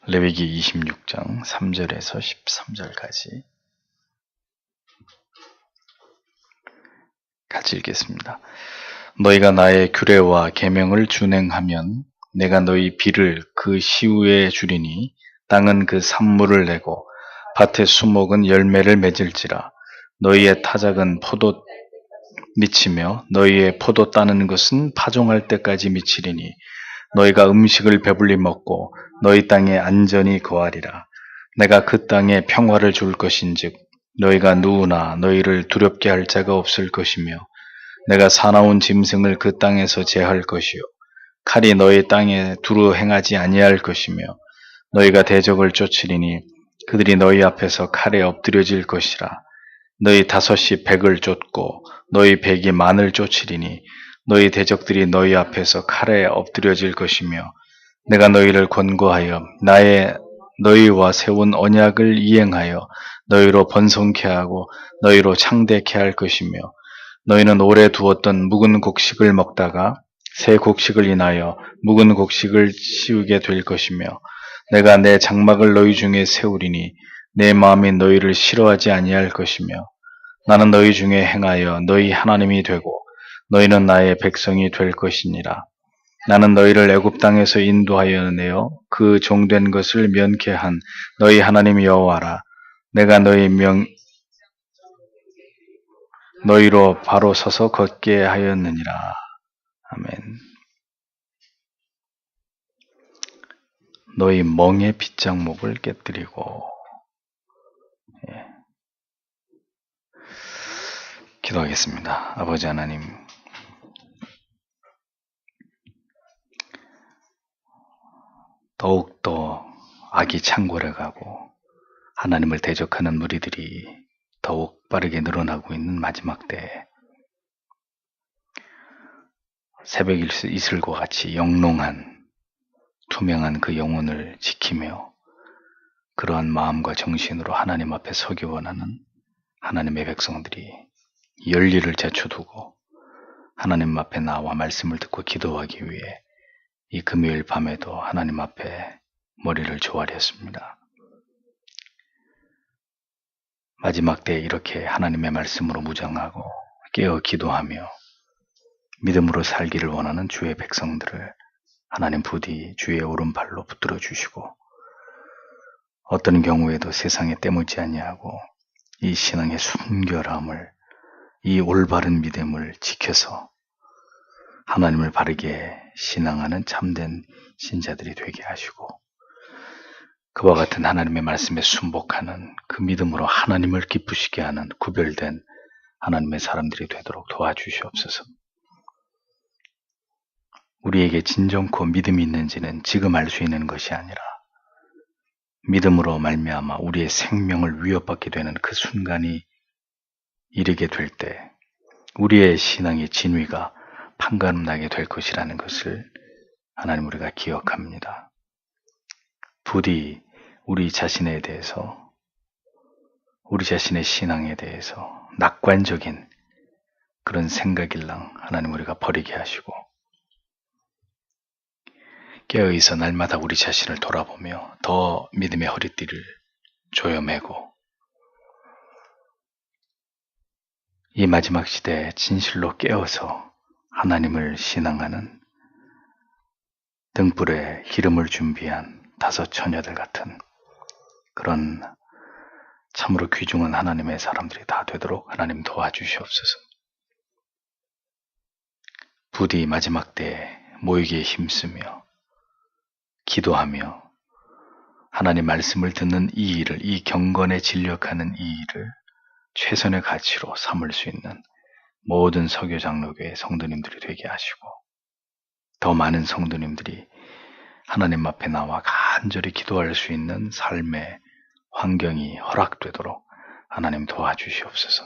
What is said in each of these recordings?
레위기 26장 3절에서 13절까지 같이 읽겠습니다. 너희가 나의 규례와 계명을 준행하면 내가 너희 비를 그 시후에 주리니 땅은 그 산물을 내고 밭의 수목은 열매를 맺을지라. 너희의 타작은 포도 미치며 너희의 포도 따는 것은 파종할 때까지 미치리니 너희가 음식을 배불리 먹고 너희 땅에 안전히 거하리라. 내가 그 땅에 평화를 줄 것인즉 너희가 누구나 너희를 두렵게 할 자가 없을 것이며 내가 사나운 짐승을 그 땅에서 제할 것이요 칼이 너희 땅에 두루 행하지 아니할 것이며 너희가 대적을 쫓으리니 그들이 너희 앞에서 칼에 엎드려질 것이라. 너희 다섯이 백을 쫓고 너희 백이 만을 쫓으리니 너희 대적들이 너희 앞에서 칼에 엎드려질 것이며 내가 너희를 권고하여 너희와 세운 언약을 이행하여 너희로 번성케 하고 너희로 창대케 할 것이며 너희는 오래 두었던 묵은 곡식을 먹다가 새 곡식을 인하여 묵은 곡식을 씌우게 될 것이며 내가 내 장막을 너희 중에 세우리니 내 마음이 너희를 싫어하지 아니할 것이며 나는 너희 중에 행하여 너희 하나님이 되고 너희는 나의 백성이 될 것이니라. 나는 너희를 애굽 땅에서 인도하여 내어 그 종된 것을 면케한 너희 하나님 여호와라. 내가 너희로 바로 서서 걷게 하였느니라. 아멘. 너희 멍에 빗장목을 깨뜨리고. 기도하겠습니다. 아버지 하나님, 더욱더 악이 창궐해가고 하나님을 대적하는 무리들이 더욱 빠르게 늘어나고 있는 마지막 때에 새벽 이슬과 같이 영롱한 투명한 그 영혼을 지키며 그러한 마음과 정신으로 하나님 앞에 서기 원하는 하나님의 백성들이 열리를 제쳐두고 하나님 앞에 나와 말씀을 듣고 기도하기 위해 이 금요일 밤에도 하나님 앞에 머리를 조아렸습니다. 마지막 때에 이렇게 하나님의 말씀으로 무장하고 깨어 기도하며 믿음으로 살기를 원하는 주의 백성들을 하나님 부디 주의 오른팔로 붙들어 주시고 어떤 경우에도 세상에 때묻지 아니하고 이 신앙의 순결함을 이 올바른 믿음을 지켜서 하나님을 바르게 신앙하는 참된 신자들이 되게 하시고 그와 같은 하나님의 말씀에 순복하는 그 믿음으로 하나님을 기쁘시게 하는 구별된 하나님의 사람들이 되도록 도와주시옵소서. 우리에게 진정코 믿음이 있는지는 지금 알 수 있는 것이 아니라 믿음으로 말미암아 우리의 생명을 위협받게 되는 그 순간이 이르게 될 때 우리의 신앙의 진위가 판가름나게 될 것이라는 것을 하나님 우리가 기억합니다. 부디 우리 자신에 대해서 우리 자신의 신앙에 대해서 낙관적인 그런 생각일랑 하나님 우리가 버리게 하시고 깨어있어 날마다 우리 자신을 돌아보며 더 믿음의 허리띠를 조여매고 이 마지막 시대에 진실로 깨어서 하나님을 신앙하는 등불에 기름을 준비한 다섯 처녀들 같은 그런 참으로 귀중한 하나님의 사람들이 다 되도록 하나님 도와주시옵소서. 부디 마지막 때에 모이기에 힘쓰며 기도하며 하나님 말씀을 듣는 이 일을, 이 경건에 진력하는 이 일을 최선의 가치로 삼을 수 있는 모든 서교 장로교회 성도님들이 되게 하시고 더 많은 성도님들이 하나님 앞에 나와 간절히 기도할 수 있는 삶의 환경이 허락되도록 하나님 도와주시옵소서.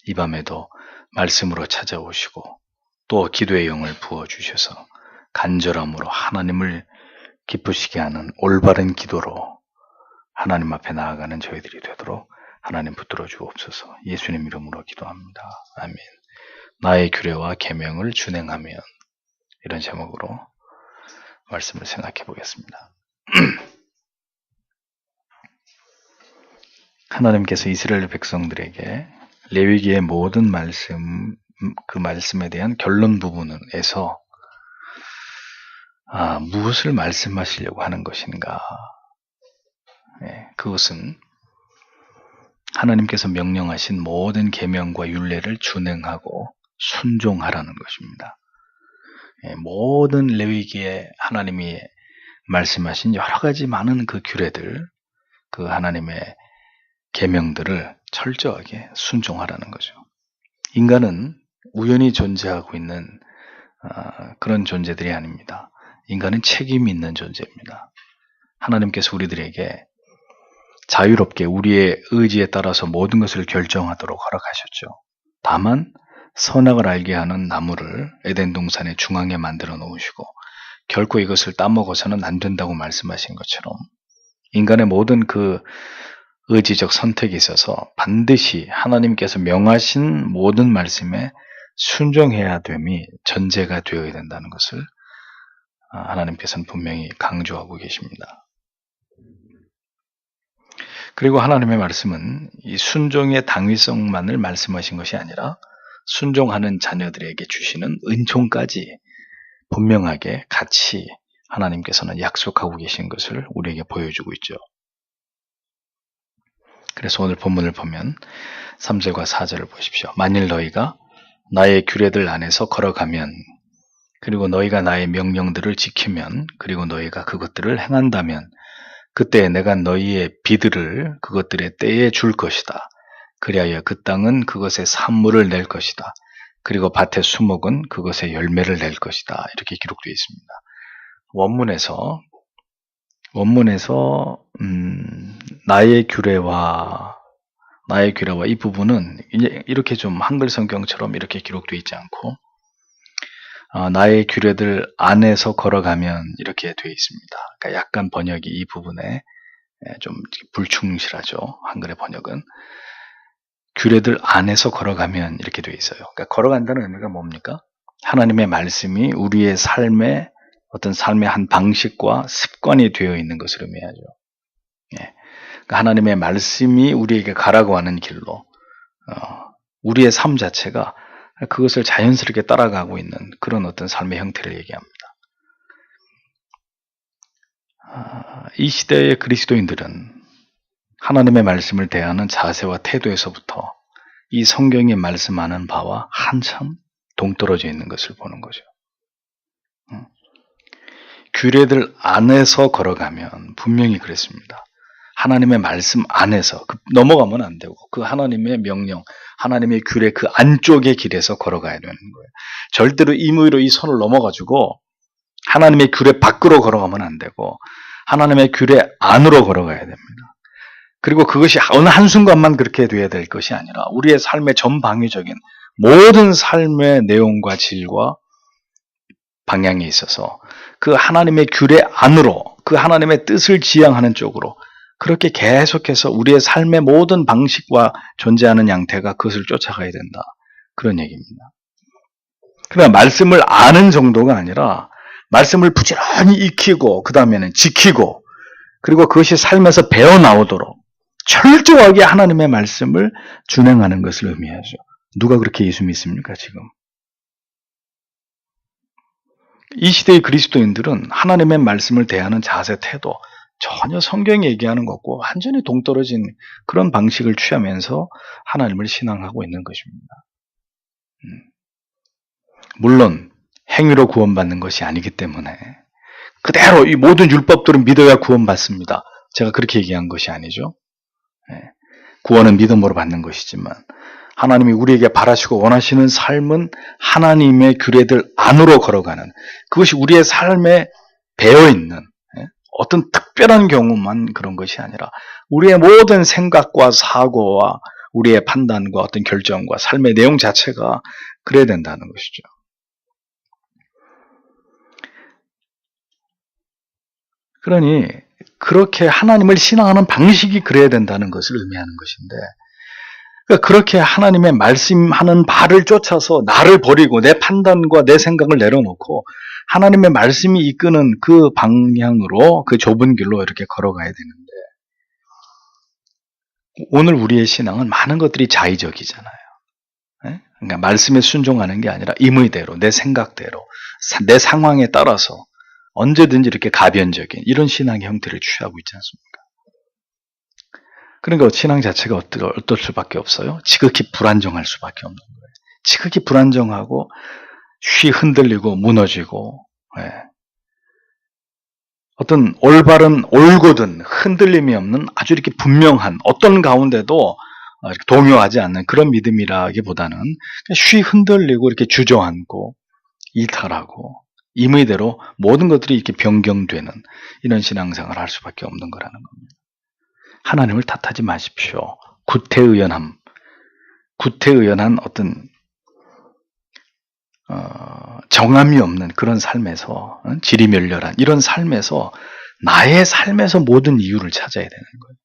이 밤에도 말씀으로 찾아오시고 또 기도의 영을 부어주셔서 간절함으로 하나님을 기쁘시게 하는 올바른 기도로 하나님 앞에 나아가는 저희들이 되도록 하나님 붙들어 주옵소서. 예수님 이름으로 기도합니다. 아멘. 나의 규례와 계명을 준행하면 이런 제목으로 말씀을 생각해 보겠습니다. 하나님께서 이스라엘 백성들에게 레위기의 모든 말씀, 그 말씀에 대한 결론 부분에서 무엇을 말씀하시려고 하는 것인가? 그것은 하나님께서 명령하신 모든 계명과 율례를 준행하고 순종하라는 것입니다. 모든 레위기에 하나님이 말씀하신 여러 가지 많은 그 규례들, 그 하나님의 계명들을 철저하게 순종하라는 거죠. 인간은 우연히 존재하고 있는 그런 존재들이 아닙니다. 인간은 책임이 있는 존재입니다. 하나님께서 우리들에게 자유롭게 우리의 의지에 따라서 모든 것을 결정하도록 허락하셨죠. 다만 선악을 알게 하는 나무를 에덴 동산의 중앙에 만들어 놓으시고 결코 이것을 따먹어서는 안 된다고 말씀하신 것처럼 인간의 모든 그 의지적 선택에 있어서 반드시 하나님께서 명하신 모든 말씀에 순종해야 됨이 전제가 되어야 된다는 것을 하나님께서는 분명히 강조하고 계십니다. 그리고 하나님의 말씀은 이 순종의 당위성만을 말씀하신 것이 아니라 순종하는 자녀들에게 주시는 은총까지 분명하게 같이 하나님께서는 약속하고 계신 것을 우리에게 보여주고 있죠. 그래서 오늘 본문을 보면 3절과 4절을 보십시오. 만일 너희가 나의 규례들 안에서 걸어가면, 그리고 너희가 나의 명령들을 지키면, 그리고 너희가 그것들을 행한다면 그때 내가 너희의 비들을 그것들의 때에 줄 것이다. 그리하여 그 땅은 그것의 산물을 낼 것이다. 그리고 밭의 수목은 그것의 열매를 낼 것이다. 이렇게 기록되어 있습니다. 원문에서 나의 규례와 이 부분은 이렇게 좀 한글 성경처럼 이렇게 기록되어 있지 않고 나의 규례들 안에서 걸어가면 이렇게 되어 있습니다. 그러니까 약간 번역이 이 부분에 좀 불충실하죠. 한글의 번역은 규례들 안에서 걸어가면 이렇게 되어 있어요. 그러니까 걸어간다는 의미가 뭡니까? 하나님의 말씀이 우리의 삶의 어떤 삶의 한 방식과 습관이 되어 있는 것을 의미하죠. 그러니까 하나님의 말씀이 우리에게 가라고 하는 길로 우리의 삶 자체가 그것을 자연스럽게 따라가고 있는 그런 어떤 삶의 형태를 얘기합니다. 이 시대의 그리스도인들은 하나님의 말씀을 대하는 자세와 태도에서부터 이 성경이 말씀하는 바와 한참 동떨어져 있는 것을 보는 거죠. 규례들 안에서 걸어가면 분명히 그랬습니다. 하나님의 말씀 안에서 넘어가면 안 되고 그 하나님의 명령, 하나님의 규례 그 안쪽의 길에서 걸어가야 되는 거예요. 절대로 임의로 이 선을 넘어가지고 하나님의 규례 밖으로 걸어가면 안 되고 하나님의 규례 안으로 걸어가야 됩니다. 그리고 그것이 어느 한순간만 그렇게 돼야 될 것이 아니라 우리의 삶의 전방위적인 모든 삶의 내용과 질과 방향에 있어서 그 하나님의 규례 안으로 그 하나님의 뜻을 지향하는 쪽으로 그렇게 계속해서 우리의 삶의 모든 방식과 존재하는 양태가 그것을 쫓아가야 된다. 그런 얘기입니다. 그러나 말씀을 아는 정도가 아니라 말씀을 부지런히 익히고 그 다음에는 지키고 그리고 그것이 삶에서 배어나오도록 철저하게 하나님의 말씀을 준행하는 것을 의미하죠. 누가 그렇게 예수 믿습니까 지금? 이 시대의 그리스도인들은 하나님의 말씀을 대하는 자세, 태도 전혀 성경이 얘기하는 것과 완전히 동떨어진 그런 방식을 취하면서 하나님을 신앙하고 있는 것입니다. 물론 행위로 구원받는 것이 아니기 때문에 그대로 이 모든 율법들은 믿어야 구원받습니다. 제가 그렇게 얘기한 것이 아니죠. 구원은 믿음으로 받는 것이지만 하나님이 우리에게 바라시고 원하시는 삶은 하나님의 규례들 안으로 걸어가는 그것이 우리의 삶에 배어있는 어떤 특별한 경우만 그런 것이 아니라 우리의 모든 생각과 사고와 우리의 판단과 어떤 결정과 삶의 내용 자체가 그래야 된다는 것이죠. 그러니 그렇게 하나님을 신앙하는 방식이 그래야 된다는 것을 의미하는 것인데 그러니까 그렇게 하나님의 말씀하는 바를 쫓아서 나를 버리고 내 판단과 내 생각을 내려놓고 하나님의 말씀이 이끄는 그 방향으로 그 좁은 길로 이렇게 걸어가야 되는데 오늘 우리의 신앙은 많은 것들이 자의적이잖아요. 예? 그러니까 말씀에 순종하는 게 아니라 임의대로, 내 생각대로, 내 상황에 따라서 언제든지 이렇게 가변적인 이런 신앙의 형태를 취하고 있지 않습니까? 그러니까 신앙 자체가 어떨 수밖에 없어요? 지극히 불안정할 수밖에 없는 거예요. 지극히 불안정하고 쉬 흔들리고 무너지고, 예. 어떤 올바른, 올곧은 흔들림이 없는 아주 이렇게 분명한 어떤 가운데도 동요하지 않는 그런 믿음이라기보다는 쉬 흔들리고 이렇게 주저앉고 이탈하고 임의대로 모든 것들이 이렇게 변경되는 이런 신앙생활을 할 수밖에 없는 거라는 겁니다. 하나님을 탓하지 마십시오. 구태의연한 어떤 정함이 없는 그런 삶에서, 지리멸렬한 이런 삶에서 나의 삶에서 모든 이유를 찾아야 되는 거예요.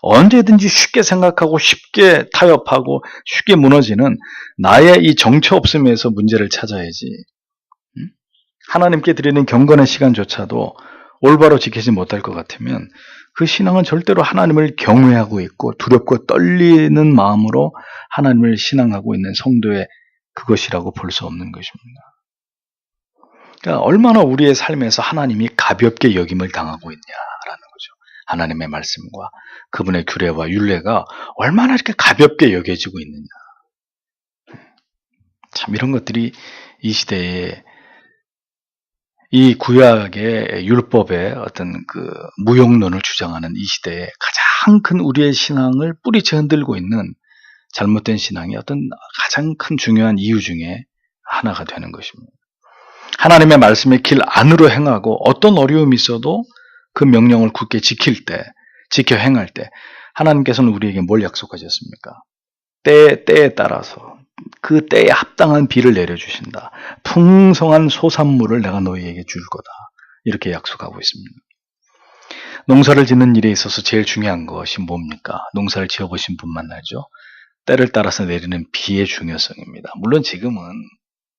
언제든지 쉽게 생각하고 쉽게 타협하고 쉽게 무너지는 나의 이 정처 없음에서 문제를 찾아야지. 하나님께 드리는 경건의 시간조차도 올바로 지키지 못할 것 같으면 그 신앙은 절대로 하나님을 경외하고 있고 두렵고 떨리는 마음으로 하나님을 신앙하고 있는 성도의 그것이라고 볼 수 없는 것입니다. 그러니까 얼마나 우리의 삶에서 하나님이 가볍게 여김을 당하고 있냐라는 거죠. 하나님의 말씀과 그분의 규례와 율례가 얼마나 이렇게 가볍게 여겨지고 있느냐. 참 이런 것들이 이 시대에 이 구약의 율법의 어떤 그 무용론을 주장하는 이 시대에 가장 큰 우리의 신앙을 뿌리채 흔들고 있는 잘못된 신앙의 어떤 가장 큰 중요한 이유 중에 하나가 되는 것입니다. 하나님의 말씀의 길 안으로 행하고 어떤 어려움이 있어도 그 명령을 굳게 지켜 행할 때 하나님께서는 우리에게 뭘 약속하셨습니까? 때에 따라서 그 때에 합당한 비를 내려주신다. 풍성한 소산물을 내가 너희에게 줄 거다. 이렇게 약속하고 있습니다. 농사를 짓는 일에 있어서 제일 중요한 것이 뭡니까? 농사를 지어보신 분만 알죠? 때를 따라서 내리는 비의 중요성입니다. 물론 지금은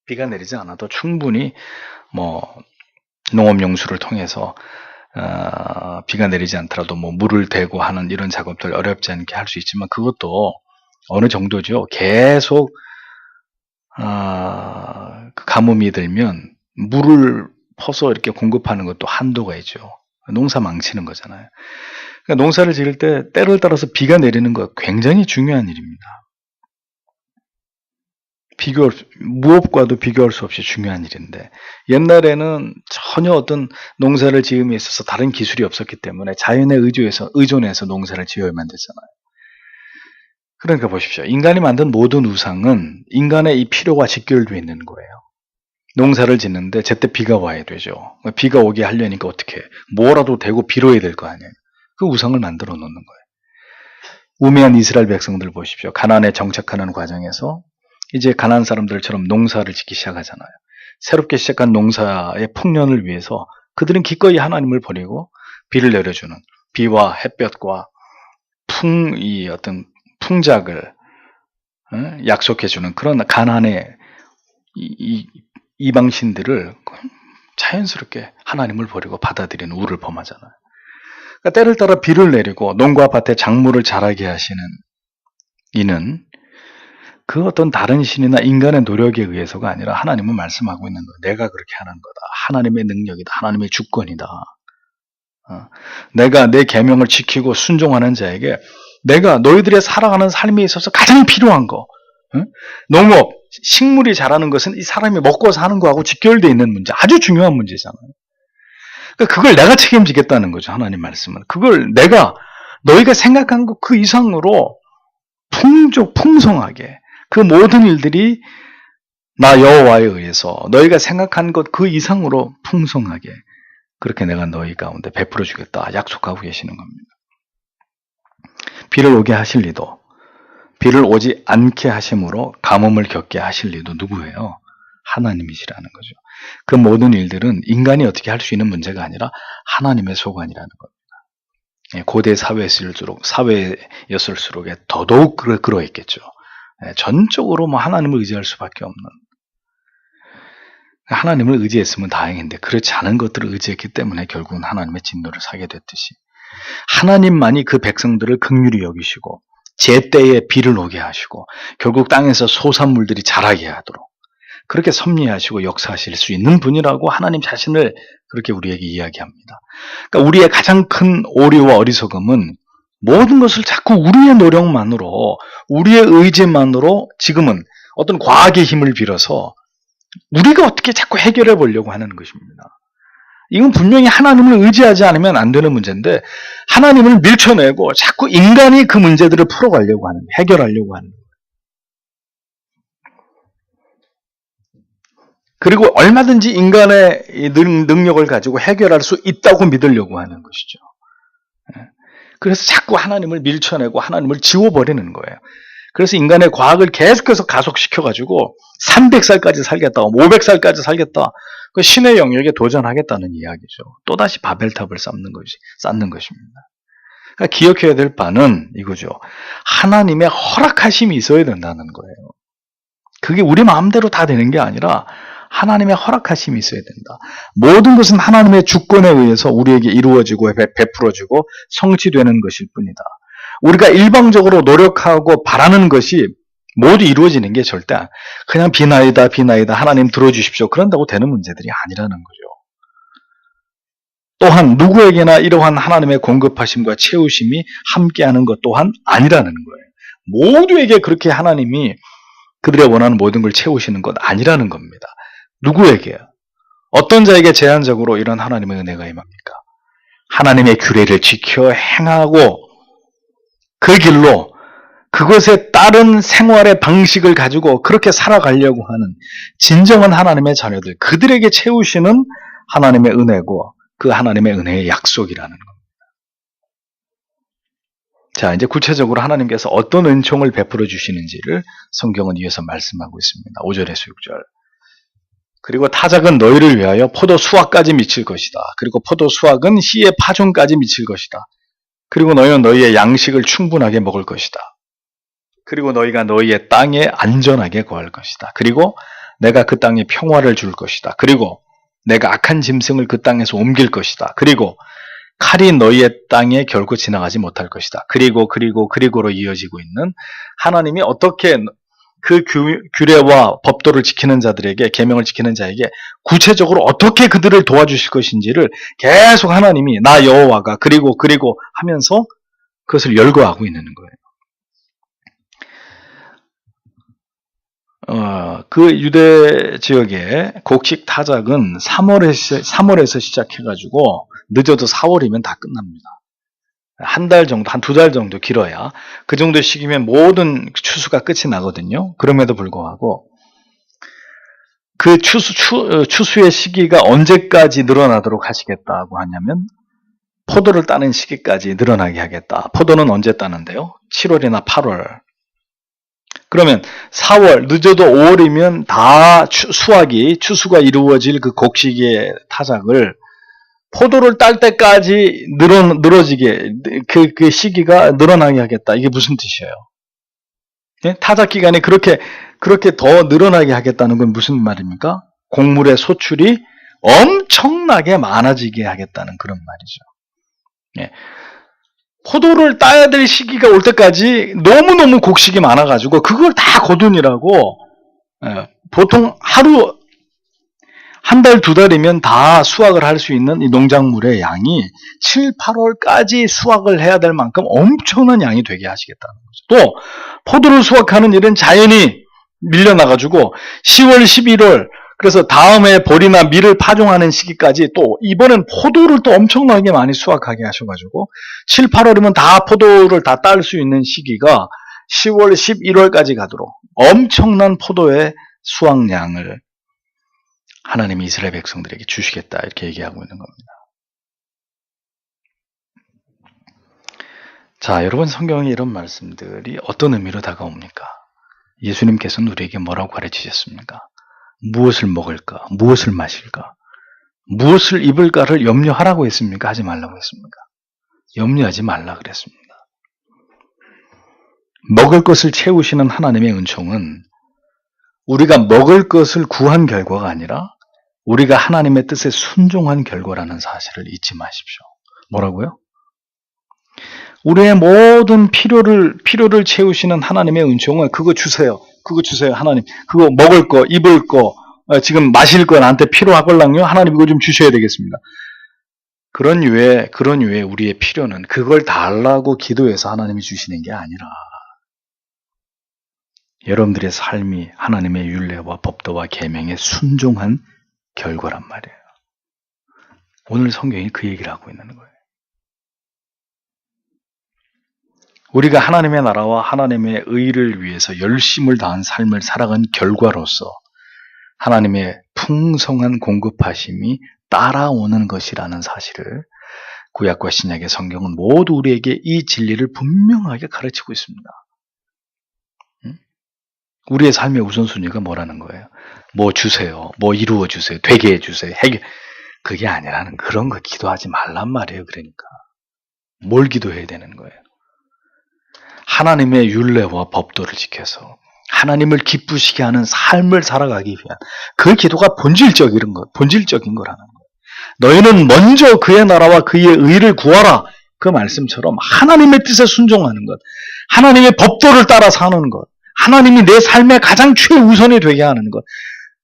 비가 내리지 않아도 충분히 농업용수를 통해서 비가 내리지 않더라도 물을 대고 하는 이런 작업들 어렵지 않게 할 수 있지만 그것도 어느 정도죠. 계속 가뭄이 들면 물을 퍼서 이렇게 공급하는 것도 한도가 있죠. 농사 망치는 거잖아요. 그러니까 농사를 지을 때 때를 따라서 비가 내리는 것 굉장히 중요한 일입니다. 무엇과도 비교할 수 없이 중요한 일인데 옛날에는 전혀 어떤 농사를 지음에 있어서 다른 기술이 없었기 때문에 자연에 의존해서 농사를 지어야만 됐잖아요. 그러니까 보십시오. 인간이 만든 모든 우상은 인간의 이 필요와 직결되어 있는 거예요. 농사를 짓는데 제때 비가 와야 되죠. 비가 오게 하려니까 어떻게 뭐라도 대고 빌어야 될 거 아니에요. 그 우상을 만들어 놓는 거예요. 우매한 이스라엘 백성들 보십시오. 가나안에 정착하는 과정에서 이제 가나안 사람들처럼 농사를 짓기 시작하잖아요. 새롭게 시작한 농사의 풍년을 위해서 그들은 기꺼이 하나님을 버리고 비를 내려주는 비와 햇볕과 이 어떤 풍작을 약속해주는 그런 가나안의 이방신들을 자연스럽게 하나님을 버리고 받아들이는 우를 범하잖아요. 그러니까 때를 따라 비를 내리고 농과 밭에 작물을 자라게 하시는 이는 그 어떤 다른 신이나 인간의 노력에 의해서가 아니라 하나님은 말씀하고 있는 거예요. 내가 그렇게 하는 거다. 하나님의 능력이다. 하나님의 주권이다. 내가 내 계명을 지키고 순종하는 자에게 내가 너희들의 살아가는 삶에 있어서 가장 필요한 거, 농업, 식물이 자라는 것은 이 사람이 먹고 사는 거하고 직결되어 있는 문제, 아주 중요한 문제잖아요. 그러니까 그걸 내가 책임지겠다는 거죠. 하나님 말씀은. 그걸 너희가 생각한 것 그 이상으로 풍성하게 그 모든 일들이 나 여호와에 의해서 너희가 생각한 것 그 이상으로 풍성하게 그렇게 내가 너희 가운데 베풀어 주겠다 약속하고 계시는 겁니다. 비를 오게 하실 리도, 비를 오지 않게 하심으로 가뭄을 겪게 하실 리도 누구예요? 하나님이시라는 거죠. 그 모든 일들은 인간이 어떻게 할 수 있는 문제가 아니라 하나님의 소관이라는 겁니다. 고대 사회였을수록 더더욱 그러했겠죠. 전적으로 하나님을 의지할 수밖에 없는. 하나님을 의지했으면 다행인데 그렇지 않은 것들을 의지했기 때문에 결국은 하나님의 진노를 사게 됐듯이 하나님만이 그 백성들을 긍휼히 여기시고 제때에 비를 오게 하시고 결국 땅에서 소산물들이 자라게 하도록 그렇게 섭리하시고 역사하실 수 있는 분이라고 하나님 자신을 그렇게 우리에게 이야기합니다. 그러니까 우리의 가장 큰 오류와 어리석음은 모든 것을 자꾸 우리의 노력만으로 우리의 의지만으로 지금은 어떤 과학의 힘을 빌어서 우리가 어떻게 자꾸 해결해 보려고 하는 것입니다. 이건 분명히 하나님을 의지하지 않으면 안 되는 문제인데 하나님을 밀쳐내고 자꾸 인간이 그 문제들을 풀어가려고 하는, 해결하려고 하는 거예요. 그리고 얼마든지 인간의 능력을 가지고 해결할 수 있다고 믿으려고 하는 것이죠. 그래서 자꾸 하나님을 밀쳐내고 하나님을 지워버리는 거예요. 그래서 인간의 과학을 계속해서 가속시켜가지고 300살까지 살겠다, 500살까지 살겠다, 그 신의 영역에 도전하겠다는 이야기죠. 또다시 바벨탑을 쌓는 것입니다. 그러니까 기억해야 될 바는 이거죠. 하나님의 허락하심이 있어야 된다는 거예요. 그게 우리 마음대로 다 되는 게 아니라 하나님의 허락하심이 있어야 된다. 모든 것은 하나님의 주권에 의해서 우리에게 이루어지고 베풀어지고 성취되는 것일 뿐이다. 우리가 일방적으로 노력하고 바라는 것이 모두 이루어지는 게 절대 그냥 비나이다 하나님 들어주십시오 그런다고 되는 문제들이 아니라는 거죠. 또한 누구에게나 이러한 하나님의 공급하심과 채우심이 함께하는 것 또한 아니라는 거예요. 모두에게 그렇게 하나님이 그들의 원하는 모든 걸 채우시는 것 아니라는 겁니다. 누구에게요? 어떤 자에게 제한적으로 이런 하나님의 은혜가 임합니까? 하나님의 규례를 지켜 행하고 그 길로 그것에 따른 생활의 방식을 가지고 그렇게 살아가려고 하는 진정한 하나님의 자녀들, 그들에게 채우시는 하나님의 은혜고 그 하나님의 은혜의 약속이라는 겁니다. 자, 이제 구체적으로 하나님께서 어떤 은총을 베풀어 주시는지를 성경은 이어서 말씀하고 있습니다. 5절에서 6절. 그리고 타작은 너희를 위하여 포도 수확까지 미칠 것이다. 그리고 포도 수확은 씨의 파종까지 미칠 것이다. 그리고 너희는 너희의 양식을 충분하게 먹을 것이다. 그리고 너희가 너희의 땅에 안전하게 거할 것이다. 그리고 내가 그 땅에 평화를 줄 것이다. 그리고 내가 악한 짐승을 그 땅에서 옮길 것이다. 그리고 칼이 너희의 땅에 결코 지나가지 못할 것이다. 그리고로 이어지고 있는 하나님이 어떻게 그 규례와 법도를 지키는 자들에게, 계명을 지키는 자에게 구체적으로 어떻게 그들을 도와주실 것인지를 계속 하나님이 나 여호와가 그리고 하면서 그것을 열거하고 있는 거예요. 그 유대 지역의 곡식 타작은 3월에서 시작해가지고 늦어도 4월이면 다 끝납니다. 한 달 정도, 한 2달 정도 길어야 그 정도 시기면 모든 추수가 끝이 나거든요. 그럼에도 불구하고 그 추수의 시기가 언제까지 늘어나도록 하시겠다고 하냐면 포도를 따는 시기까지 늘어나게 하겠다. 포도는 언제 따는데요? 7월이나 8월. 그러면 4월, 늦어도 5월이면 다 추수가 이루어질 그 곡식의 타작을 포도를 딸 때까지 늘어지게, 그 시기가 늘어나게 하겠다. 이게 무슨 뜻이에요? 예? 타작 기간이 그렇게 더 늘어나게 하겠다는 건 무슨 말입니까? 곡물의 소출이 엄청나게 많아지게 하겠다는 그런 말이죠. 예. 포도를 따야 될 시기가 올 때까지 너무너무 곡식이 많아가지고 그걸 다 거두느라고 보통 하루 한 달, 2달이면 다 수확을 할 수 있는 이 농작물의 양이 7, 8월까지 수확을 해야 될 만큼 엄청난 양이 되게 하시겠다는 거죠. 또 포도를 수확하는 일은 자연히 밀려나가지고 10월, 11월 그래서 다음에 보리나 밀을 파종하는 시기까지 또 이번엔 포도를 또 엄청나게 많이 수확하게 하셔가지고 7, 8월이면 다 포도를 다 딸 수 있는 시기가 10월, 11월까지 가도록 엄청난 포도의 수확량을 하나님이 이스라엘 백성들에게 주시겠다 이렇게 얘기하고 있는 겁니다. 자, 여러분 성경에 이런 말씀들이 어떤 의미로 다가옵니까? 예수님께서는 우리에게 뭐라고 가르치셨습니까? 무엇을 먹을까? 무엇을 마실까? 무엇을 입을까를 염려하라고 했습니까? 하지 말라고 했습니까? 염려하지 말라 그랬습니다. 먹을 것을 채우시는 하나님의 은총은 우리가 먹을 것을 구한 결과가 아니라 우리가 하나님의 뜻에 순종한 결과라는 사실을 잊지 마십시오. 뭐라고요? 우리의 모든 필요를 채우시는 하나님의 은총은 그거 주세요. 그거 주세요. 하나님. 그거 먹을 거, 입을 거, 지금 마실 거 나한테 필요하걸랑요. 하나님 이거 좀 주셔야 되겠습니다. 그런 유에 우리의 필요는 그걸 달라고 기도해서 하나님이 주시는 게 아니라 여러분들의 삶이 하나님의 율례와 법도와 계명에 순종한 결과란 말이에요. 오늘 성경이 그 얘기를 하고 있는 거예요. 우리가 하나님의 나라와 하나님의 의를 위해서 열심을 다한 삶을 살아간 결과로서 하나님의 풍성한 공급하심이 따라오는 것이라는 사실을 구약과 신약의 성경은 모두 우리에게 이 진리를 분명하게 가르치고 있습니다. 우리의 삶의 우선순위가 뭐라는 거예요? 뭐 주세요. 뭐 이루어 주세요. 되게 해주세요. 그게 아니라는 그런 거 기도하지 말란 말이에요. 그러니까 뭘 기도해야 되는 거예요? 하나님의 율례와 법도를 지켜서 하나님을 기쁘시게 하는 삶을 살아가기 위한 그 기도가 본질적인 거라는 거예요. 너희는 먼저 그의 나라와 그의 의를 구하라. 그 말씀처럼 하나님의 뜻에 순종하는 것, 하나님의 법도를 따라 사는 것, 하나님이 내 삶의 가장 최우선이 되게 하는 것,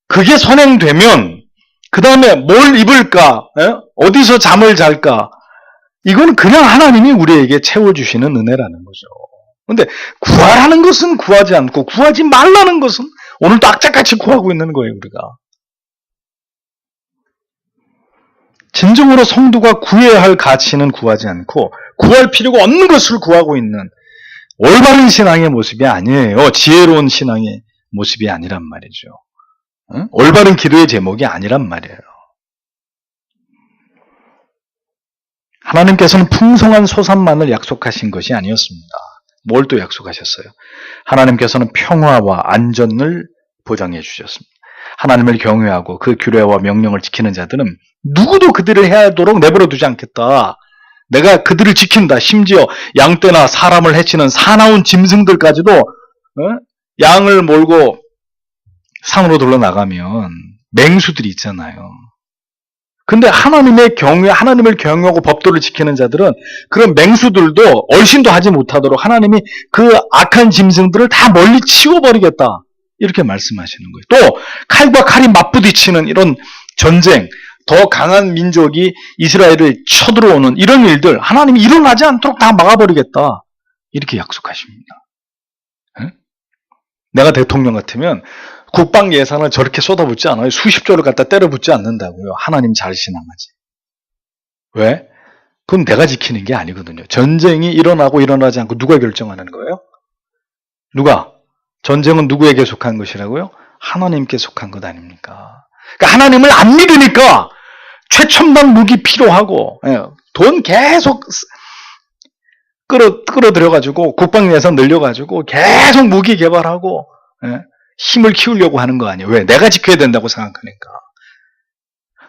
그게 선행되면 그 다음에 뭘 입을까, 어디서 잠을 잘까, 이건 그냥 하나님이 우리에게 채워주시는 은혜라는 거죠. 근데 구하라는 것은 구하지 않고 구하지 말라는 것은 오늘도 악착같이 구하고 있는 거예요. 우리가 진정으로 성도가 구해야 할 가치는 구하지 않고 구할 필요가 없는 것을 구하고 있는 올바른 신앙의 모습이 아니에요. 지혜로운 신앙의 모습이 아니란 말이죠. 올바른 기도의 제목이 아니란 말이에요. 하나님께서는 풍성한 소산만을 약속하신 것이 아니었습니다. 뭘 또 약속하셨어요? 하나님께서는 평화와 안전을 보장해 주셨습니다. 하나님을 경외하고 그 규례와 명령을 지키는 자들은 누구도 그들을 해하도록 내버려 두지 않겠다. 내가 그들을 지킨다. 심지어 양떼나 사람을 해치는 사나운 짐승들까지도 양을 몰고 산으로 돌러 나가면 맹수들이 있잖아요. 근데 하나님을 경외하고 법도를 지키는 자들은 그런 맹수들도 얼씬도 하지 못하도록 하나님이 그 악한 짐승들을 다 멀리 치워버리겠다. 이렇게 말씀하시는 거예요. 또 칼과 칼이 맞부딪히는 이런 전쟁, 더 강한 민족이 이스라엘을 쳐들어오는 이런 일들 하나님이 일어나지 않도록 다 막아버리겠다. 이렇게 약속하십니다. 내가 대통령 같으면 국방 예산을 저렇게 쏟아붓지 않아요. 수십조를 갖다 때려붓지 않는다고요. 하나님 잘 신앙하지. 왜? 그건 내가 지키는 게 아니거든요. 전쟁이 일어나고 일어나지 않고 누가 결정하는 거예요? 누가? 전쟁은 누구에게 속한 것이라고요? 하나님께 속한 것 아닙니까? 그러니까 하나님을 안 믿으니까 최첨단 무기 필요하고 돈 계속 끌어들여가지고 국방 예산 늘려가지고 계속 무기 개발하고 힘을 키우려고 하는 거 아니에요. 왜? 내가 지켜야 된다고 생각하니까.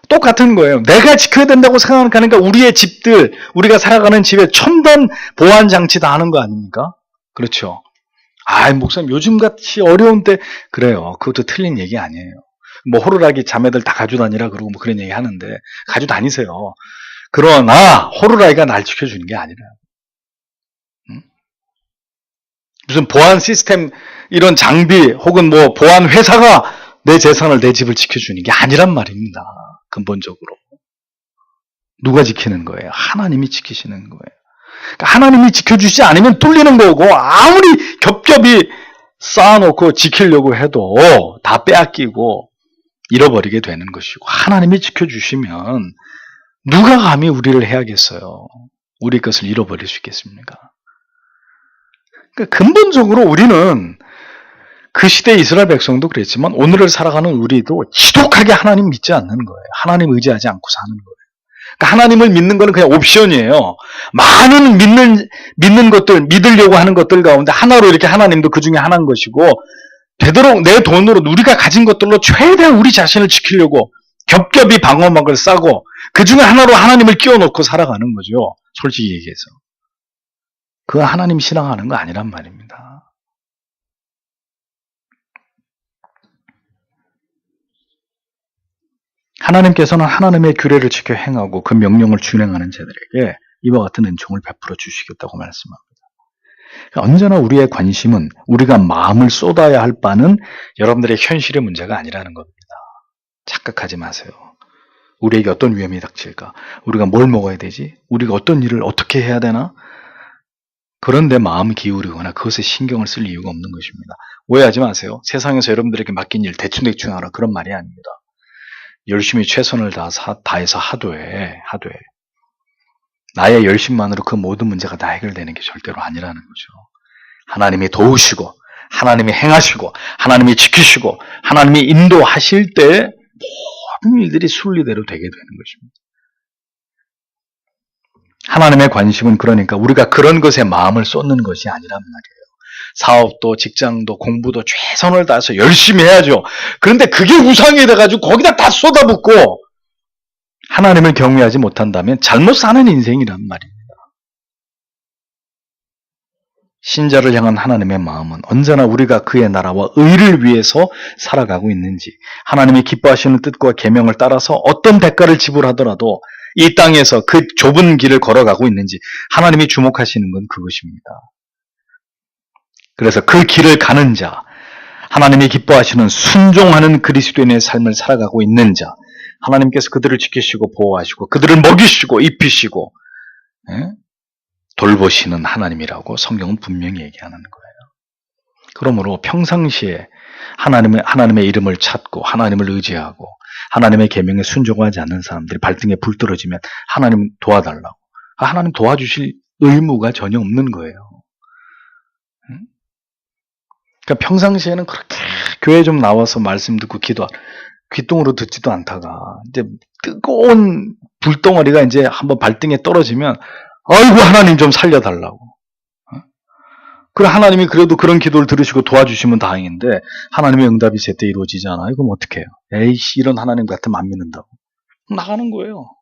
똑같은 거예요. 내가 지켜야 된다고 생각하니까 우리의 집들, 우리가 살아가는 집에 첨단 보안 장치 다 하는 거 아닙니까? 그렇죠. 목사님 요즘같이 어려운 때 그래요. 그것도 틀린 얘기 아니에요. 뭐 호루라기 자매들 다 가져다니라 그러고 뭐 그런 얘기 하는데 가져다니세요. 그러나 호루라기가 날 지켜주는 게 아니라 무슨 보안 시스템 이런 장비 혹은 뭐 보안 회사가 내 재산을 내 집을 지켜주는 게 아니란 말입니다. 근본적으로. 누가 지키는 거예요? 하나님이 지키시는 거예요. 그러니까 하나님이 지켜주지 않으면 뚫리는 거고 아무리 겹겹이 쌓아놓고 지키려고 해도 다 빼앗기고 잃어버리게 되는 것이고 하나님이 지켜주시면 누가 감히 우리를 해야겠어요? 우리 것을 잃어버릴 수 있겠습니까? 그러니까 근본적으로 우리는 그 시대 이스라엘 백성도 그랬지만 오늘을 살아가는 우리도 지독하게 하나님 믿지 않는 거예요. 하나님 의지하지 않고 사는 거예요. 그러니까 하나님을 믿는 거는 그냥 옵션이에요. 많은 믿는 것들, 믿으려고 하는 것들 가운데 하나로 이렇게 하나님도 그 중에 하나인 것이고 되도록 내 돈으로 우리가 가진 것들로 최대한 우리 자신을 지키려고 겹겹이 방어막을 싸고 그 중에 하나로 하나님을 끼워놓고 살아가는 거죠. 솔직히 얘기해서. 그거 하나님 신앙하는 거 아니란 말입니다. 하나님께서는 하나님의 규례를 지켜 행하고 그 명령을 준행하는 자들에게 이와 같은 은총을 베풀어 주시겠다고 말씀합니다. 언제나 우리의 관심은 우리가 마음을 쏟아야 할 바는 여러분들의 현실의 문제가 아니라는 겁니다. 착각하지 마세요. 우리에게 어떤 위험이 닥칠까? 우리가 뭘 먹어야 되지? 우리가 어떤 일을 어떻게 해야 되나? 그런데 마음 기울이거나 그것에 신경을 쓸 이유가 없는 것입니다. 오해하지 마세요. 세상에서 여러분들에게 맡긴 일 대충대충 하라 그런 말이 아닙니다. 열심히 최선을 다해서 하되 나의 열심만으로 그 모든 문제가 다 해결되는 게 절대로 아니라는 거죠. 하나님이 도우시고 하나님이 행하시고 하나님이 지키시고 하나님이 인도하실 때 모든 일들이 순리대로 되게 되는 것입니다. 하나님의 관심은 그러니까 우리가 그런 것에 마음을 쏟는 것이 아니란 말이에요. 사업도 직장도 공부도 최선을 다해서 열심히 해야죠. 그런데 그게 우상이 돼가지고 거기다 다 쏟아붓고 하나님을 경외하지 못한다면 잘못 사는 인생이란 말입니다. 신자를 향한 하나님의 마음은 언제나 우리가 그의 나라와 의를 위해서 살아가고 있는지, 하나님이 기뻐하시는 뜻과 계명을 따라서 어떤 대가를 지불하더라도 이 땅에서 그 좁은 길을 걸어가고 있는지 하나님이 주목하시는 건 그것입니다. 그래서 그 길을 가는 자, 하나님이 기뻐하시는 순종하는 그리스도인의 삶을 살아가고 있는 자, 하나님께서 그들을 지키시고 보호하시고 그들을 먹이시고 입히시고 돌보시는 하나님이라고 성경은 분명히 얘기하는 거예요. 그러므로 평상시에 하나님의 이름을 찾고 하나님을 의지하고 하나님의 계명에 순종하지 않는 사람들이 발등에 불 떨어지면 하나님 도와달라고. 하나님 도와주실 의무가 전혀 없는 거예요. 그러니까 평상시에는 그렇게 교회 좀 나와서 말씀 듣고 귀뚱으로 듣지도 않다가 이제 뜨거운 불덩어리가 이제 한번 발등에 떨어지면 아이고 하나님 좀 살려달라고. 그래 하나님이 그래도 그런 기도를 들으시고 도와주시면 다행인데 하나님의 응답이 제때 이루어지지 않아요. 그럼 어떡해요? 에이씨 이런 하나님 같으면 안 믿는다고. 나가는 거예요.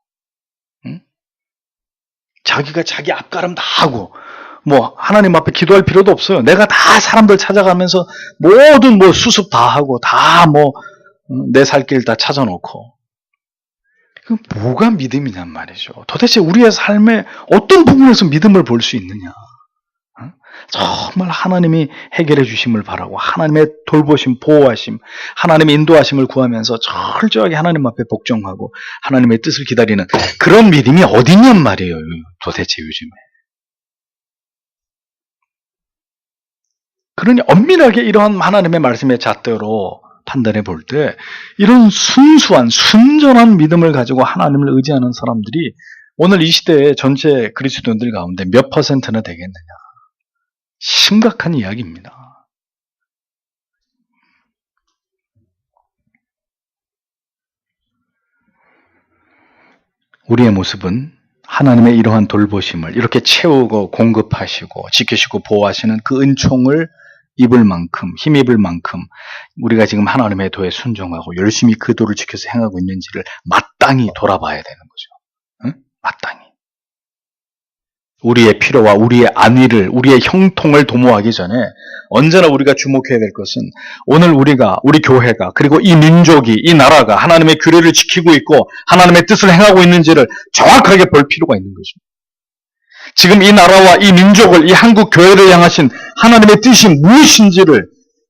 응? 자기가 자기 앞가름 다 하고 뭐 하나님 앞에 기도할 필요도 없어요. 내가 다 사람들 찾아가면서 모든 뭐 수습 다 하고 다 뭐 내 살 길 다 찾아놓고 그 뭐가 믿음이냔 말이죠. 도대체 우리의 삶의 어떤 부분에서 믿음을 볼 수 있느냐? 정말 하나님이 해결해 주심을 바라고 하나님의 돌보심, 보호하심, 하나님의 인도하심을 구하면서 철저하게 하나님 앞에 복종하고 하나님의 뜻을 기다리는 그런 믿음이 어디냔 말이에요. 도대체 요즘에. 그러니 엄밀하게 이러한 하나님의 말씀의 잣대로 판단해 볼 때 이런 순수한 순전한 믿음을 가지고 하나님을 의지하는 사람들이 오늘 이 시대의 전체 그리스도인들 가운데 몇 퍼센트나 되겠느냐. 심각한 이야기입니다. 우리의 모습은 하나님의 이러한 돌보심을 이렇게 채우고 공급하시고 지키시고 보호하시는 그 은총을 입을 만큼 힘입을 만큼 우리가 지금 하나님의 도에 순종하고 열심히 그 도를 지켜서 행하고 있는지를 마땅히 돌아봐야 되는 거죠. 응? 마땅히. 우리의 필요와 우리의 안위를 우리의 형통을 도모하기 전에 언제나 우리가 주목해야 될 것은 오늘 우리 교회가 그리고 이 민족이 이 나라가 하나님의 규례를 지키고 있고 하나님의 뜻을 행하고 있는지를 정확하게 볼 필요가 있는 것입니다. 지금 이 나라와 이 민족을 이 한국 교회를 향하신 하나님의 뜻이 무엇인지를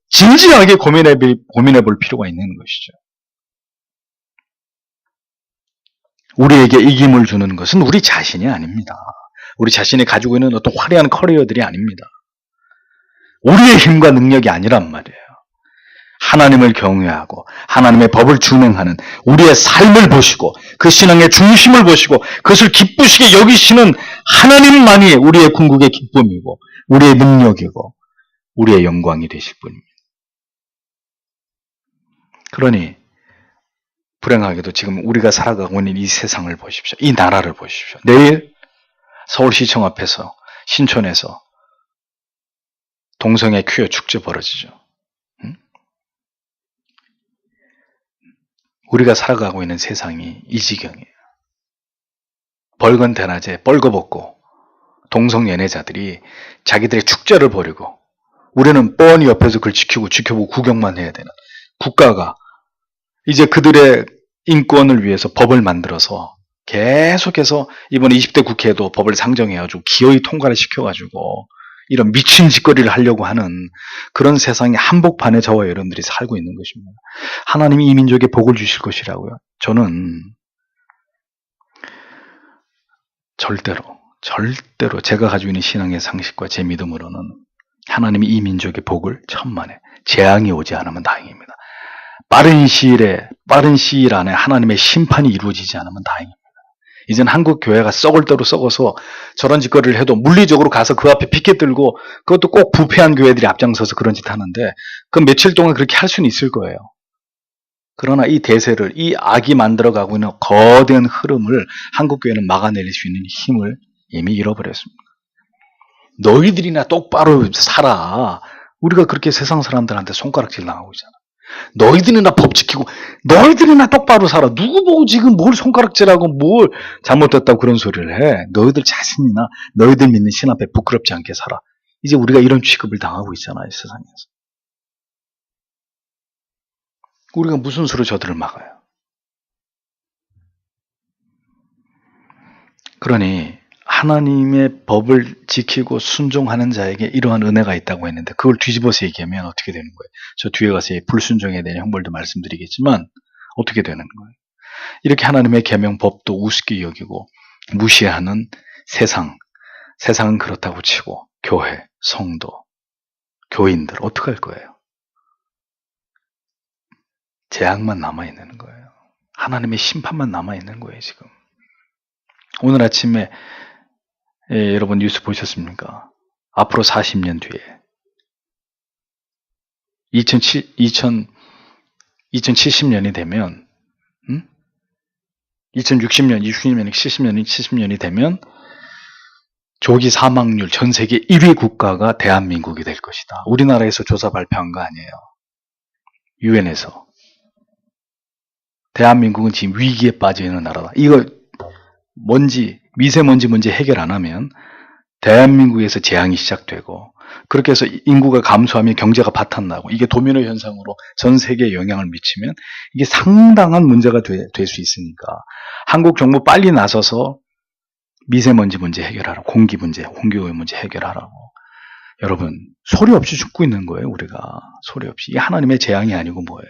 진지하게 고민해 볼 필요가 있는 것이죠. 우리에게 이김을 주는 것은 우리 자신이 아닙니다. 우리 자신이 가지고 있는 어떤 화려한 커리어들이 아닙니다. 우리의 힘과 능력이 아니란 말이에요. 하나님을 경외하고 하나님의 법을 준행하는 우리의 삶을 보시고 그 신앙의 중심을 보시고 그것을 기쁘시게 여기시는 하나님만이 우리의 궁극의 기쁨이고 우리의 능력이고 우리의 영광이 되실 분입니다. 그러니 불행하게도 지금 우리가 살아가고 있는 이 세상을 보십시오. 이 나라를 보십시오. 내일 서울시청 앞에서 신촌에서 동성애 퀴어 축제 벌어지죠. 우리가 살아가고 있는 세상이 이 지경이에요. 벌건 대낮에 뻘거벗고 동성연애자들이 자기들의 축제를 벌이고 우리는 뻔히 옆에서 그걸 지켜보고 구경만 해야 되는 국가가 이제 그들의 인권을 위해서 법을 만들어서 계속해서 이번에 20대 국회에도 법을 상정해가지고 기어이 통과를 시켜가지고 이런 미친 짓거리를 하려고 하는 그런 세상의 한복판에 저와 여러분들이 살고 있는 것입니다. 하나님이 이 민족에 복을 주실 것이라고요. 저는 절대로 제가 가지고 있는 신앙의 상식과 제 믿음으로는 하나님이 이 민족의 복을 천만에 재앙이 오지 않으면 다행입니다. 빠른 시일 안에 하나님의 심판이 이루어지지 않으면 다행입니다. 이젠 한국 교회가 썩을 대로 썩어서 저런 짓거리를 해도 물리적으로 가서 그 앞에 피켓 들고 그것도 꼭 부패한 교회들이 앞장서서 그런 짓 하는데 그 며칠 동안 그렇게 할 수는 있을 거예요. 그러나 이 대세를 이 악이 만들어가고 있는 거대한 흐름을 한국 교회는 막아낼 수 있는 힘을 이미 잃어버렸습니다. 너희들이나 똑바로 살아. 우리가 그렇게 세상 사람들한테 손가락질 당하고 있잖아. 너희들이나 법 지키고 너희들이나 똑바로 살아. 누구 보고 지금 뭘 손가락질하고 뭘 잘못됐다고 그런 소리를 해. 너희들 자신이나 너희들 믿는 신 앞에 부끄럽지 않게 살아. 이제 우리가 이런 취급을 당하고 있잖아요. 세상에서. 우리가 무슨 수로 저들을 막아요. 그러니 하나님의 법을 지키고 순종하는 자에게 이러한 은혜가 있다고 했는데 그걸 뒤집어서 얘기하면 어떻게 되는 거예요? 저 뒤에 가서 불순종에 대한 형벌도 말씀드리겠지만 어떻게 되는 거예요? 이렇게 하나님의 계명 법도 우습게 여기고 무시하는 세상은 그렇다고 치고 교회, 성도, 교인들 어떻게 할 거예요? 재앙만 남아있는 거예요. 하나님의 심판만 남아있는 거예요, 지금. 오늘 아침에 여러분 뉴스 보셨습니까? 앞으로 40년 뒤에 2070년이 되면 2060년, 60년이 70년이 되면 조기 사망률 전 세계 1위 국가가 대한민국이 될 것이다. 우리나라에서 조사 발표한 거 아니에요. 유엔에서. 대한민국은 지금 위기에 빠져 있는 나라다. 이거 미세먼지 문제 해결 안 하면 대한민국에서 재앙이 시작되고 그렇게 해서 인구가 감소하면 경제가 바탕나고 이게 도미노 현상으로 전 세계에 영향을 미치면 이게 상당한 문제가 될 수 있으니까 한국 정부 빨리 나서서 미세먼지 문제 해결하라고 공기 문제, 공기오염 문제 해결하라고. 여러분 소리 없이 죽고 있는 거예요. 우리가 소리 없이. 이게 하나님의 재앙이 아니고 뭐예요.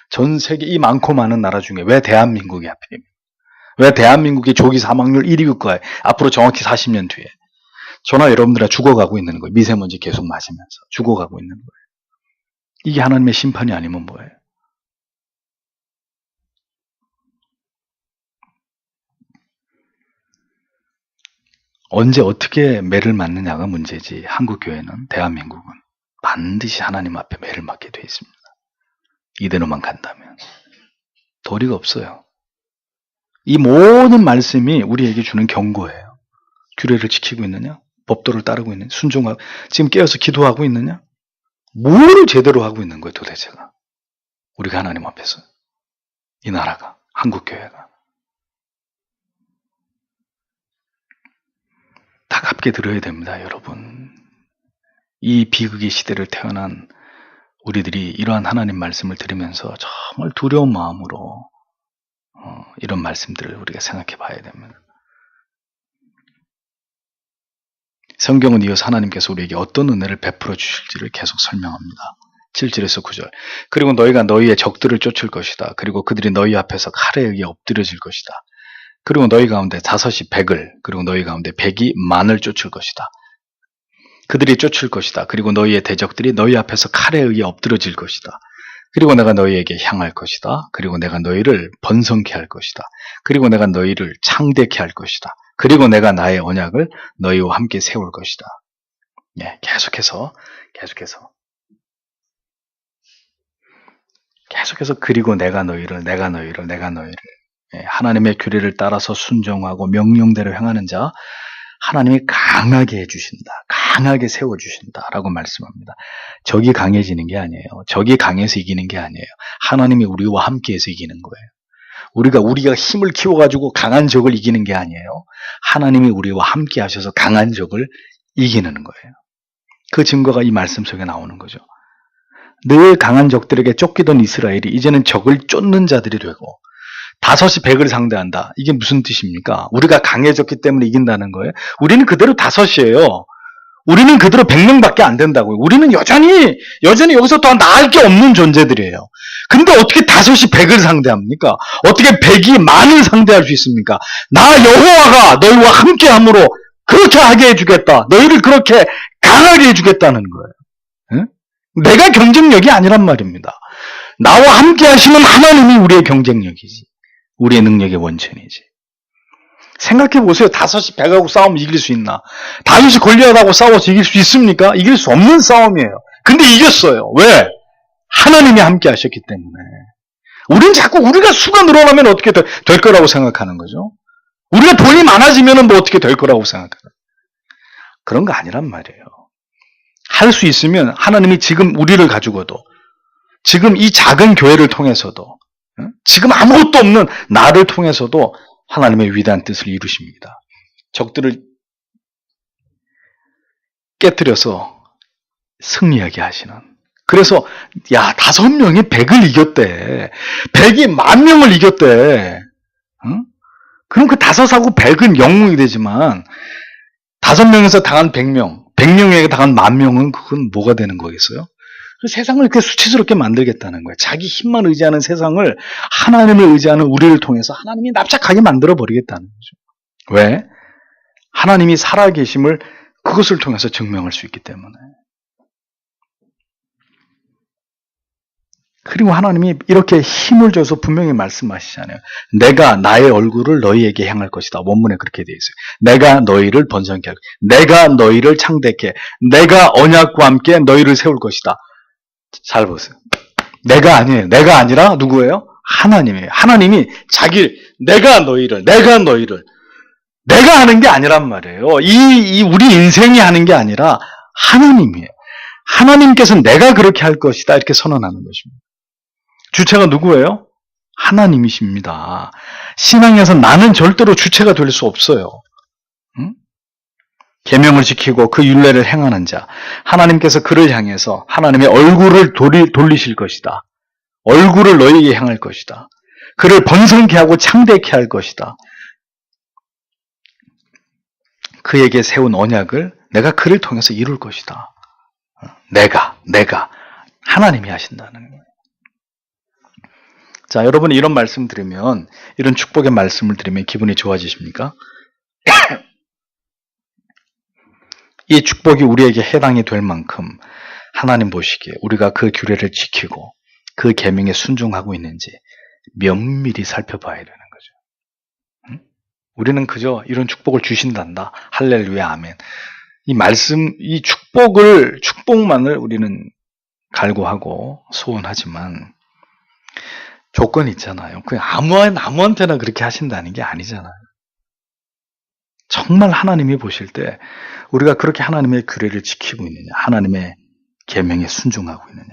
전 세계 이 많고 많은 나라 중에 왜 대한민국이 하필이면 왜 대한민국이 조기 사망률 1위 국가에 앞으로 정확히 40년 뒤에 저나 여러분들이 죽어가고 있는 거예요. 미세먼지 계속 마시면서 죽어가고 있는 거예요. 이게 하나님의 심판이 아니면 뭐예요? 언제 어떻게 매를 맞느냐가 문제지 한국 교회는 대한민국은 반드시 하나님 앞에 매를 맞게 되어 있습니다. 이대로만 간다면 도리가 없어요. 이 모든 말씀이 우리에게 주는 경고예요. 규례를 지키고 있느냐? 법도를 따르고 있느냐? 순종하고 지금 깨어서 기도하고 있느냐? 뭘 제대로 하고 있는 거예요 도대체가? 우리가 하나님 앞에서 이 나라가 한국교회가 다갑게 들어야 됩니다. 여러분 이 비극의 시대를 태어난 우리들이 이러한 하나님 말씀을 들으면서 정말 두려운 마음으로 이런 말씀들을 우리가 생각해 봐야 됩니다. 성경은 이어서 하나님께서 우리에게 어떤 은혜를 베풀어 주실지를 계속 설명합니다. 7절에서 9절. 그리고 너희가 너희의 적들을 쫓을 것이다. 그리고 그들이 너희 앞에서 칼에 의해 엎드려질 것이다. 그리고 너희 가운데 5이 100을 그리고 너희 가운데 100이 만을 쫓을 것이다. 그들이 쫓을 것이다. 그리고 너희의 대적들이 너희 앞에서 칼에 의해 엎드려질 것이다. 그리고 내가 너희에게 향할 것이다. 그리고 내가 너희를 번성케 할 것이다. 그리고 내가 너희를 창대케 할 것이다. 그리고 내가 나의 언약을 너희와 함께 세울 것이다. 예, 계속해서 그리고 내가 너희를 예, 하나님의 규례를 따라서 순종하고 명령대로 행하는 자 하나님이 강하게 해주신다. 강하게 세워주신다라고 말씀합니다. 적이 강해지는 게 아니에요. 적이 강해서 이기는 게 아니에요. 하나님이 우리와 함께해서 이기는 거예요. 우리가 힘을 키워가지고 강한 적을 이기는 게 아니에요. 하나님이 우리와 함께 하셔서 강한 적을 이기는 거예요. 그 증거가 이 말씀 속에 나오는 거죠. 늘 강한 적들에게 쫓기던 이스라엘이 이제는 적을 쫓는 자들이 되고 5이 100을 상대한다. 이게 무슨 뜻입니까? 우리가 강해졌기 때문에 이긴다는 거예요. 우리는 그대로 5이에요. 우리는 그대로 100명밖에 안 된다고요. 우리는 여전히 여기서 더 나을 게 없는 존재들이에요. 근데 어떻게 5이 100을 상대합니까? 어떻게 100이 만을 상대할 수 있습니까? 나 여호와가 너희와 함께함으로 그렇게 하게 해주겠다. 너희를 그렇게 강하게 해주겠다는 거예요. 응? 내가 경쟁력이 아니란 말입니다. 나와 함께 하시는 하나님이 우리의 경쟁력이지. 우리의 능력의 원천이지. 생각해 보세요. 5이 100하고 싸우면 이길 수 있나? 다윗이 골리앗하고 싸워서 이길 수 있습니까? 이길 수 없는 싸움이에요. 근데 이겼어요. 왜? 하나님이 함께 하셨기 때문에. 우리는 자꾸 우리가 수가 늘어나면 어떻게 될 거라고 생각하는 거죠. 우리가 돈이 많아지면 뭐 어떻게 될 거라고 생각하는 그런 거 아니란 말이에요. 할 수 있으면 하나님이 지금 우리를 가지고도 지금 이 작은 교회를 통해서도 지금 아무것도 없는 나를 통해서도 하나님의 위대한 뜻을 이루십니다. 적들을 깨뜨려서 승리하게 하시는. 그래서 5명이 100을 이겼대. 100이 10,000명을 이겼대. 응? 그럼 그 5하고 100은 영웅이 되지만 5명에서 당한 100명, 100명에게 당한 10,000명은 그건 뭐가 되는 거겠어요? 세상을 이렇게 수치스럽게 만들겠다는 거예요. 자기 힘만 의지하는 세상을 하나님을 의지하는 우리를 통해서 하나님이 납작하게 만들어 버리겠다는 거죠. 왜? 하나님이 살아계심을 그것을 통해서 증명할 수 있기 때문에. 그리고 하나님이 이렇게 힘을 줘서 분명히 말씀하시잖아요. 내가 나의 얼굴을 너희에게 향할 것이다. 원문에 그렇게 되어 있어요. 내가 너희를 번성케 할 것이다. 내가 너희를 창대케, 내가 언약과 함께 너희를 세울 것이다. 잘 보세요. 내가 아니에요. 내가 아니라 누구예요? 하나님이에요. 하나님이 내가 너희를 내가 하는 게 아니란 말이에요. 우리 인생이 하는 게 아니라 하나님이에요. 하나님께서 내가 그렇게 할 것이다 이렇게 선언하는 것입니다. 주체가 누구예요? 하나님이십니다. 신앙에서 나는 절대로 주체가 될 수 없어요. 응? 계명을 지키고 그 율례를 행하는 자, 하나님께서 그를 향해서 하나님의 얼굴을 돌리실 것이다. 얼굴을 너희에게 향할 것이다. 그를 번성케 하고 창대케 할 것이다. 그에게 세운 언약을 내가 그를 통해서 이룰 것이다. 내가 하나님이 하신다는 거예요. 자, 여러분 이런 말씀 들으면, 이런 축복의 말씀을 들으면 기분이 좋아지십니까? 이 축복이 우리에게 해당이 될 만큼 하나님 보시기에 우리가 그 규례를 지키고 그 계명에 순종하고 있는지 면밀히 살펴봐야 되는 거죠. 응? 우리는 그저 이런 축복을 주신단다. 할렐루야, 아멘. 이 말씀, 이 축복만을 우리는 갈구하고 소원하지만 조건이 있잖아요. 그냥 아무한테나 그렇게 하신다는 게 아니잖아요. 정말 하나님이 보실 때 우리가 그렇게 하나님의 규례를 지키고 있느냐, 하나님의 계명에 순종하고 있느냐.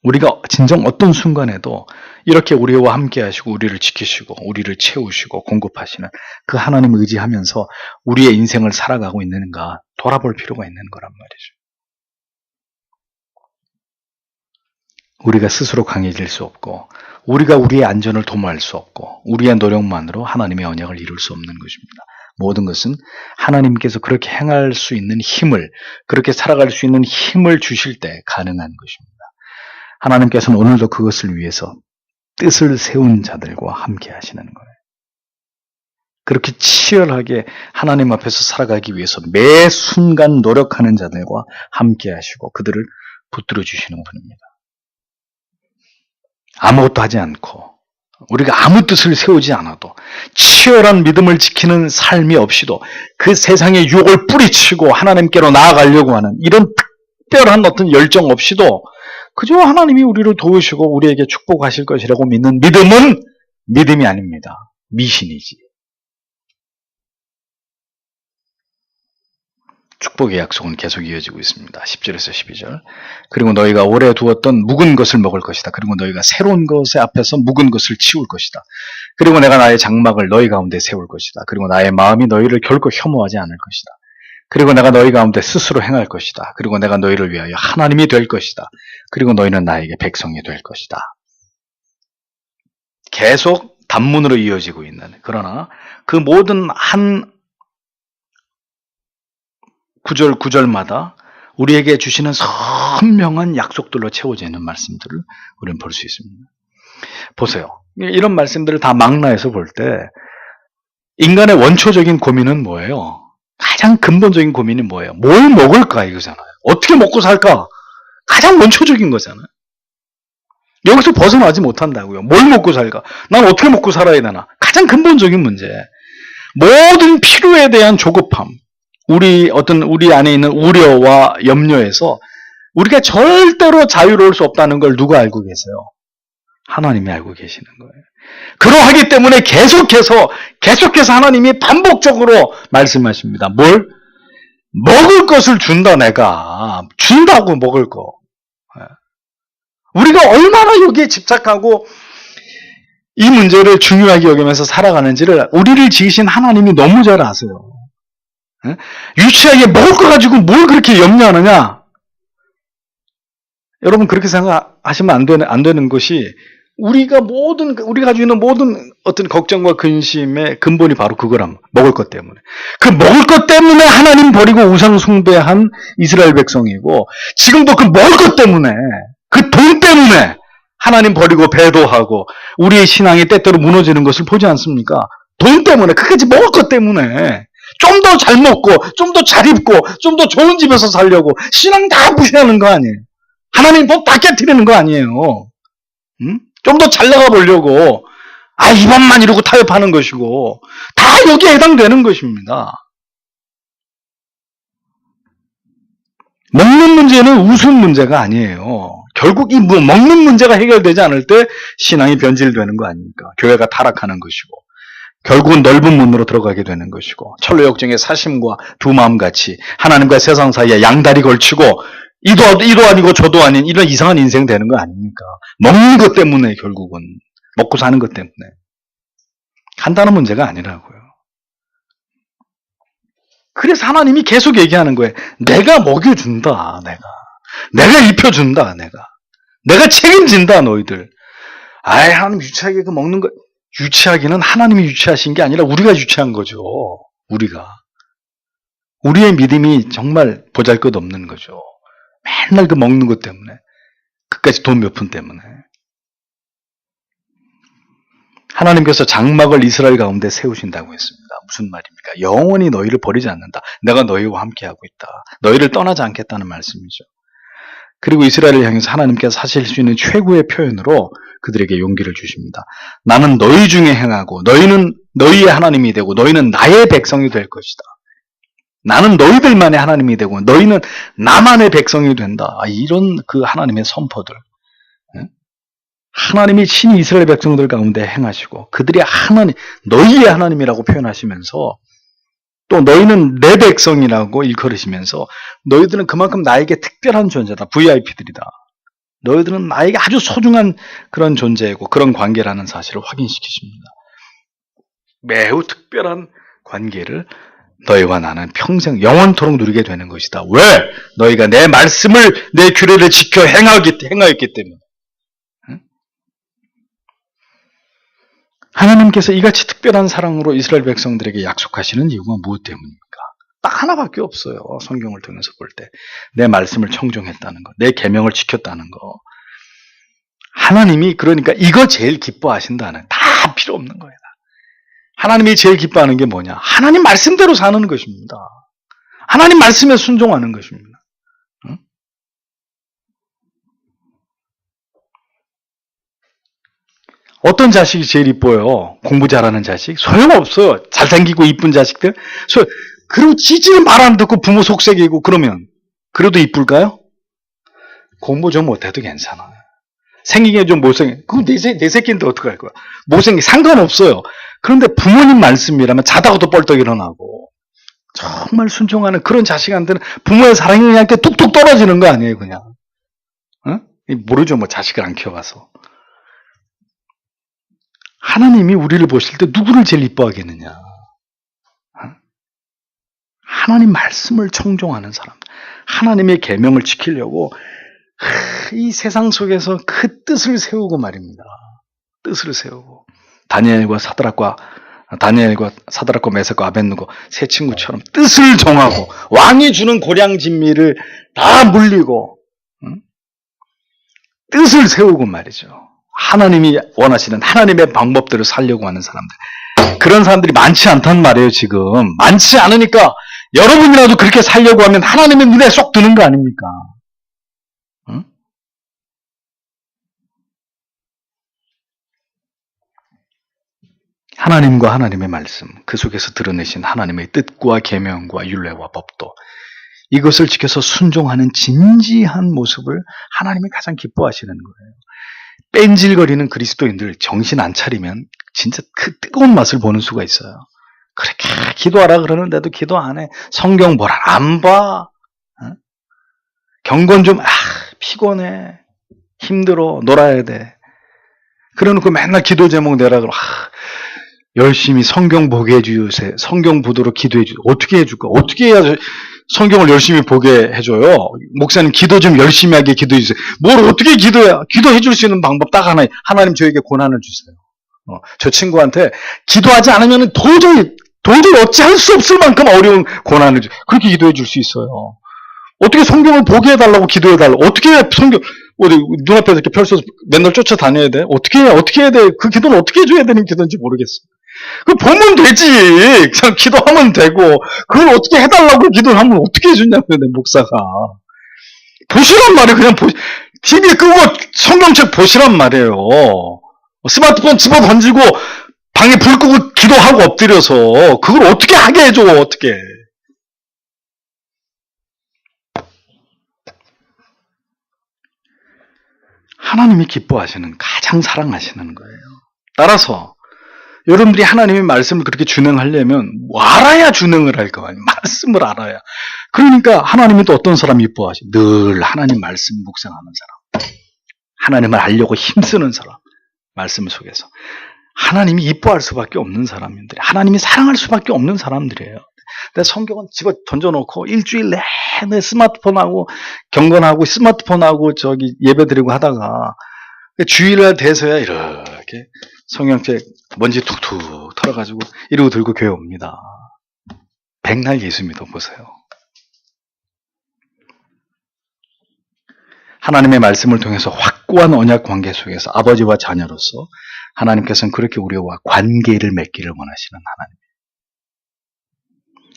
우리가 진정 어떤 순간에도 이렇게 우리와 함께 하시고 우리를 지키시고 우리를 채우시고 공급하시는 그 하나님을 의지하면서 우리의 인생을 살아가고 있는가 돌아볼 필요가 있는 거란 말이죠. 우리가 스스로 강해질 수 없고 우리가 우리의 안전을 도모할 수 없고 우리의 노력만으로 하나님의 언약을 이룰 수 없는 것입니다. 모든 것은 하나님께서 그렇게 행할 수 있는 힘을, 그렇게 살아갈 수 있는 힘을 주실 때 가능한 것입니다. 하나님께서는 오늘도 그것을 위해서 뜻을 세운 자들과 함께 하시는 거예요. 그렇게 치열하게 하나님 앞에서 살아가기 위해서 매 순간 노력하는 자들과 함께 하시고 그들을 붙들어 주시는 분입니다. 아무것도 하지 않고 우리가 아무 뜻을 세우지 않아도 치열한 믿음을 지키는 삶이 없이도 그 세상의 유혹을 뿌리치고 하나님께로 나아가려고 하는 이런 특별한 어떤 열정 없이도 그저 하나님이 우리를 도우시고 우리에게 축복하실 것이라고 믿는 믿음은 믿음이 아닙니다. 미신이지. 축복의 약속은 계속 이어지고 있습니다. 10절에서 12절. 그리고 너희가 오래 두었던 묵은 것을 먹을 것이다. 그리고 너희가 새로운 것의 앞에서 묵은 것을 치울 것이다. 그리고 내가 나의 장막을 너희 가운데 세울 것이다. 그리고 나의 마음이 너희를 결코 혐오하지 않을 것이다. 그리고 내가 너희 가운데 스스로 행할 것이다. 그리고 내가 너희를 위하여 하나님이 될 것이다. 그리고 너희는 나에게 백성이 될 것이다. 계속 단문으로 이어지고 있는, 그러나 그 모든 한 구절마다 우리에게 주시는 선명한 약속들로 채워져 있는 말씀들을 우리는 볼 수 있습니다. 보세요. 이런 말씀들을 다 망라해서 볼 때 인간의 원초적인 고민은 뭐예요? 가장 근본적인 고민이 뭐예요? 뭘 먹을까 이거잖아요. 어떻게 먹고 살까? 가장 원초적인 거잖아요. 여기서 벗어나지 못한다고요. 뭘 먹고 살까? 난 어떻게 먹고 살아야 되나? 가장 근본적인 문제. 모든 필요에 대한 조급함, 우리 안에 있는 우려와 염려에서 우리가 절대로 자유로울 수 없다는 걸 누가 알고 계세요? 하나님이 알고 계시는 거예요. 그러하기 때문에 계속해서 하나님이 반복적으로 말씀하십니다. 뭘? 먹을 것을 준다, 내가. 준다고, 먹을 거. 우리가 얼마나 여기에 집착하고 이 문제를 중요하게 여기면서 살아가는지를 우리를 지으신 하나님이 너무 잘 아세요. 유치하게 먹을 거 가지고 뭘 그렇게 염려하느냐? 여러분, 그렇게 생각하시면 안 되는 것이, 우리가 가지고 있는 모든 어떤 걱정과 근심의 근본이 바로 그거란, 먹을 것 때문에. 그 먹을 것 때문에 하나님 버리고 우상 숭배한 이스라엘 백성이고, 지금도 그 먹을 것 때문에, 그 돈 때문에 하나님 버리고 배도하고 우리의 신앙이 때때로 무너지는 것을 보지 않습니까? 돈 때문에, 그까지 먹을 것 때문에 좀 더 잘 먹고 좀 더 잘 입고 좀 더 좋은 집에서 살려고 신앙 다 무시하는 거 아니에요? 하나님 법 다 깨트리는 거 아니에요? 좀 더 잘 나가 보려고 이번만 이러고 타협하는 것이고, 다 여기에 해당되는 것입니다. 먹는 문제는 우스운 문제가 아니에요. 결국 이 먹는 문제가 해결되지 않을 때 신앙이 변질되는 거 아닙니까? 교회가 타락하는 것이고, 결국은 넓은 문으로 들어가게 되는 것이고, 철로 역정의 사심과 두 마음같이 하나님과 세상 사이에 양다리 걸치고 이도 아니고 저도 아닌 이런 이상한 인생 되는 거 아닙니까? 먹는 것 때문에, 결국은 먹고 사는 것 때문에. 간단한 문제가 아니라고요. 그래서 하나님이 계속 얘기하는 거예요. 내가 먹여준다. 내가 입혀준다. 내가 책임진다. 너희들. 하나님 유치하게 그 먹는 거, 유치하기는 하나님이 유치하신 게 아니라 우리가 유치한 거죠. 우리의 믿음이 정말 보잘것없는 거죠. 맨날 그 먹는 것 때문에, 그까지 돈 몇 푼 때문에. 하나님께서 장막을 이스라엘 가운데 세우신다고 했습니다. 무슨 말입니까? 영원히 너희를 버리지 않는다. 내가 너희와 함께하고 있다. 너희를 떠나지 않겠다는 말씀이죠. 그리고 이스라엘을 향해서 하나님께서 하실 수 있는 최고의 표현으로 그들에게 용기를 주십니다. 나는 너희 중에 행하고 너희는 너희의 하나님이 되고 너희는 나의 백성이 될 것이다. 나는 너희들만의 하나님이 되고 너희는 나만의 백성이 된다. 이런 그 하나님의 선포들. 하나님이 친히 이스라엘 백성들 가운데 행하시고 그들이 너희의 하나님이라고 표현하시면서 또 너희는 내 백성이라고 일컬으시면서 너희들은 그만큼 나에게 특별한 존재다. VIP들이다. 너희들은 나에게 아주 소중한 그런 존재이고 그런 관계라는 사실을 확인시키십니다. 매우 특별한 관계를 너희와 나는 평생 영원토록 누리게 되는 것이다. 왜? 너희가 내 말씀을, 내 규례를 지켜 행하였기 때문에. 하나님께서 이같이 특별한 사랑으로 이스라엘 백성들에게 약속하시는 이유가 무엇 때문입니까? 딱 하나밖에 없어요. 성경을 통해서 볼 때. 내 말씀을 청종했다는 거, 내 계명을 지켰다는 거. 하나님이 그러니까 이거 제일 기뻐하신다는, 다 필요 없는 거예요. 하나님이 제일 기뻐하는 게 뭐냐? 하나님 말씀대로 사는 것입니다. 하나님 말씀에 순종하는 것입니다. 어떤 자식이 제일 이뻐요? 공부 잘하는 자식? 소용없어요. 잘생기고 이쁜 자식들? 그리고 지지는 말 안 듣고 부모 속색이고 그러면 그래도 이쁠까요? 공부 좀 못해도 괜찮아. 생긴 게 좀 못생겨. 그럼 내 새끼인데 어떡할 거야? 못생긴 상관없어요. 그런데 부모님 말씀이라면 자다가도 뻘떡 일어나고 정말 순종하는 그런 자식한테는 부모의 사랑이 그냥 이렇게 뚝뚝 떨어지는 거 아니에요, 그냥. 모르죠, 뭐 자식을 안 키워봐서. 하나님이 우리를 보실 때 누구를 제일 이뻐하겠느냐? 하나님 말씀을 청종하는 사람, 하나님의 계명을 지키려고 이 세상 속에서 그 뜻을 세우고 말입니다. 뜻을 세우고 다니엘과 사드락과 메삭과 아벳느고 세 친구처럼 뜻을 정하고 왕이 주는 고량 진미를 다 물리고 뜻을 세우고 말이죠. 하나님이 원하시는 하나님의 방법대로 살려고 하는 사람들. 그런 사람들이 많지 않단 말이에요, 지금. 많지 않으니까 여러분이라도 그렇게 살려고 하면 하나님의 눈에 쏙 드는 거 아닙니까? 응? 하나님과 하나님의 말씀, 그 속에서 드러내신 하나님의 뜻과 계명과 율례와 법도 이것을 지켜서 순종하는 진지한 모습을 하나님이 가장 기뻐하시는 거예요. 뺀질거리는 그리스도인들 정신 안 차리면 진짜 그 뜨거운 맛을 보는 수가 있어요. 그렇게 기도하라 그러는데도 기도 안 해. 성경 보라 안 봐. 경건 좀 피곤해. 힘들어. 놀아야 돼. 그래놓고 맨날 기도 제목 내라 그러고 열심히 성경 보게 해주세요. 성경 보도록 기도해 주세요. 어떻게 해줄까? 어떻게 해야 성경을 열심히 보게 해줘요? 목사님 기도 좀 열심히 하게 기도해 주세요. 뭘 어떻게 기도해 줄 수 있는 방법 딱 하나. 하나님 저에게 고난을 주세요. 저 친구한테 기도하지 않으면 도저히 어찌할 수 없을 만큼 어려운 고난을 그렇게 기도해 줄 수 있어요. 어떻게 성경을 보게 해달라고 기도해 달라고. 어떻게 해야 성경 눈앞에서 이렇게 펼쳐서 맨날 쫓아다녀야 돼? 어떻게 해야 돼? 그 기도는 어떻게 해줘야 되는 기도인지 모르겠어. 그 보면 되지. 그냥 기도하면 되고 그걸 어떻게 해달라고 기도를 하면 어떻게 해주냐고요, 내 목사가. 보시란 말이에요. 그냥 TV 끄고 성경책 보시란 말이에요. 스마트폰 집어 던지고 방에 불 끄고 기도하고 엎드려서 그걸 어떻게 하게 해줘. 어떻게. 하나님이 기뻐하시는, 가장 사랑하시는 거예요. 따라서 여러분들이 하나님의 말씀을 그렇게 준행하려면 알아야 준행을 할 거 아니에요. 말씀을 알아야. 그러니까 하나님이 또 어떤 사람 이뻐하시? 늘 하나님 말씀 묵상하는 사람. 하나님을 알려고 힘쓰는 사람. 말씀 속에서. 하나님이 이뻐할 수밖에 없는 사람인데 하나님이 사랑할 수밖에 없는 사람들이에요. 근데 성경은 집어 던져놓고 일주일 내내 스마트폰하고 경건하고 스마트폰하고 예배드리고 하다가 주일날 돼서야 이렇게 성경책 먼지 툭툭 털어가지고 이러고 들고 교회 옵니다. 백날 예수 믿어보세요. 하나님의 말씀을 통해서 확고한 언약 관계 속에서 아버지와 자녀로서 하나님께서는 그렇게 우리와 관계를 맺기를 원하시는 하나님이에요.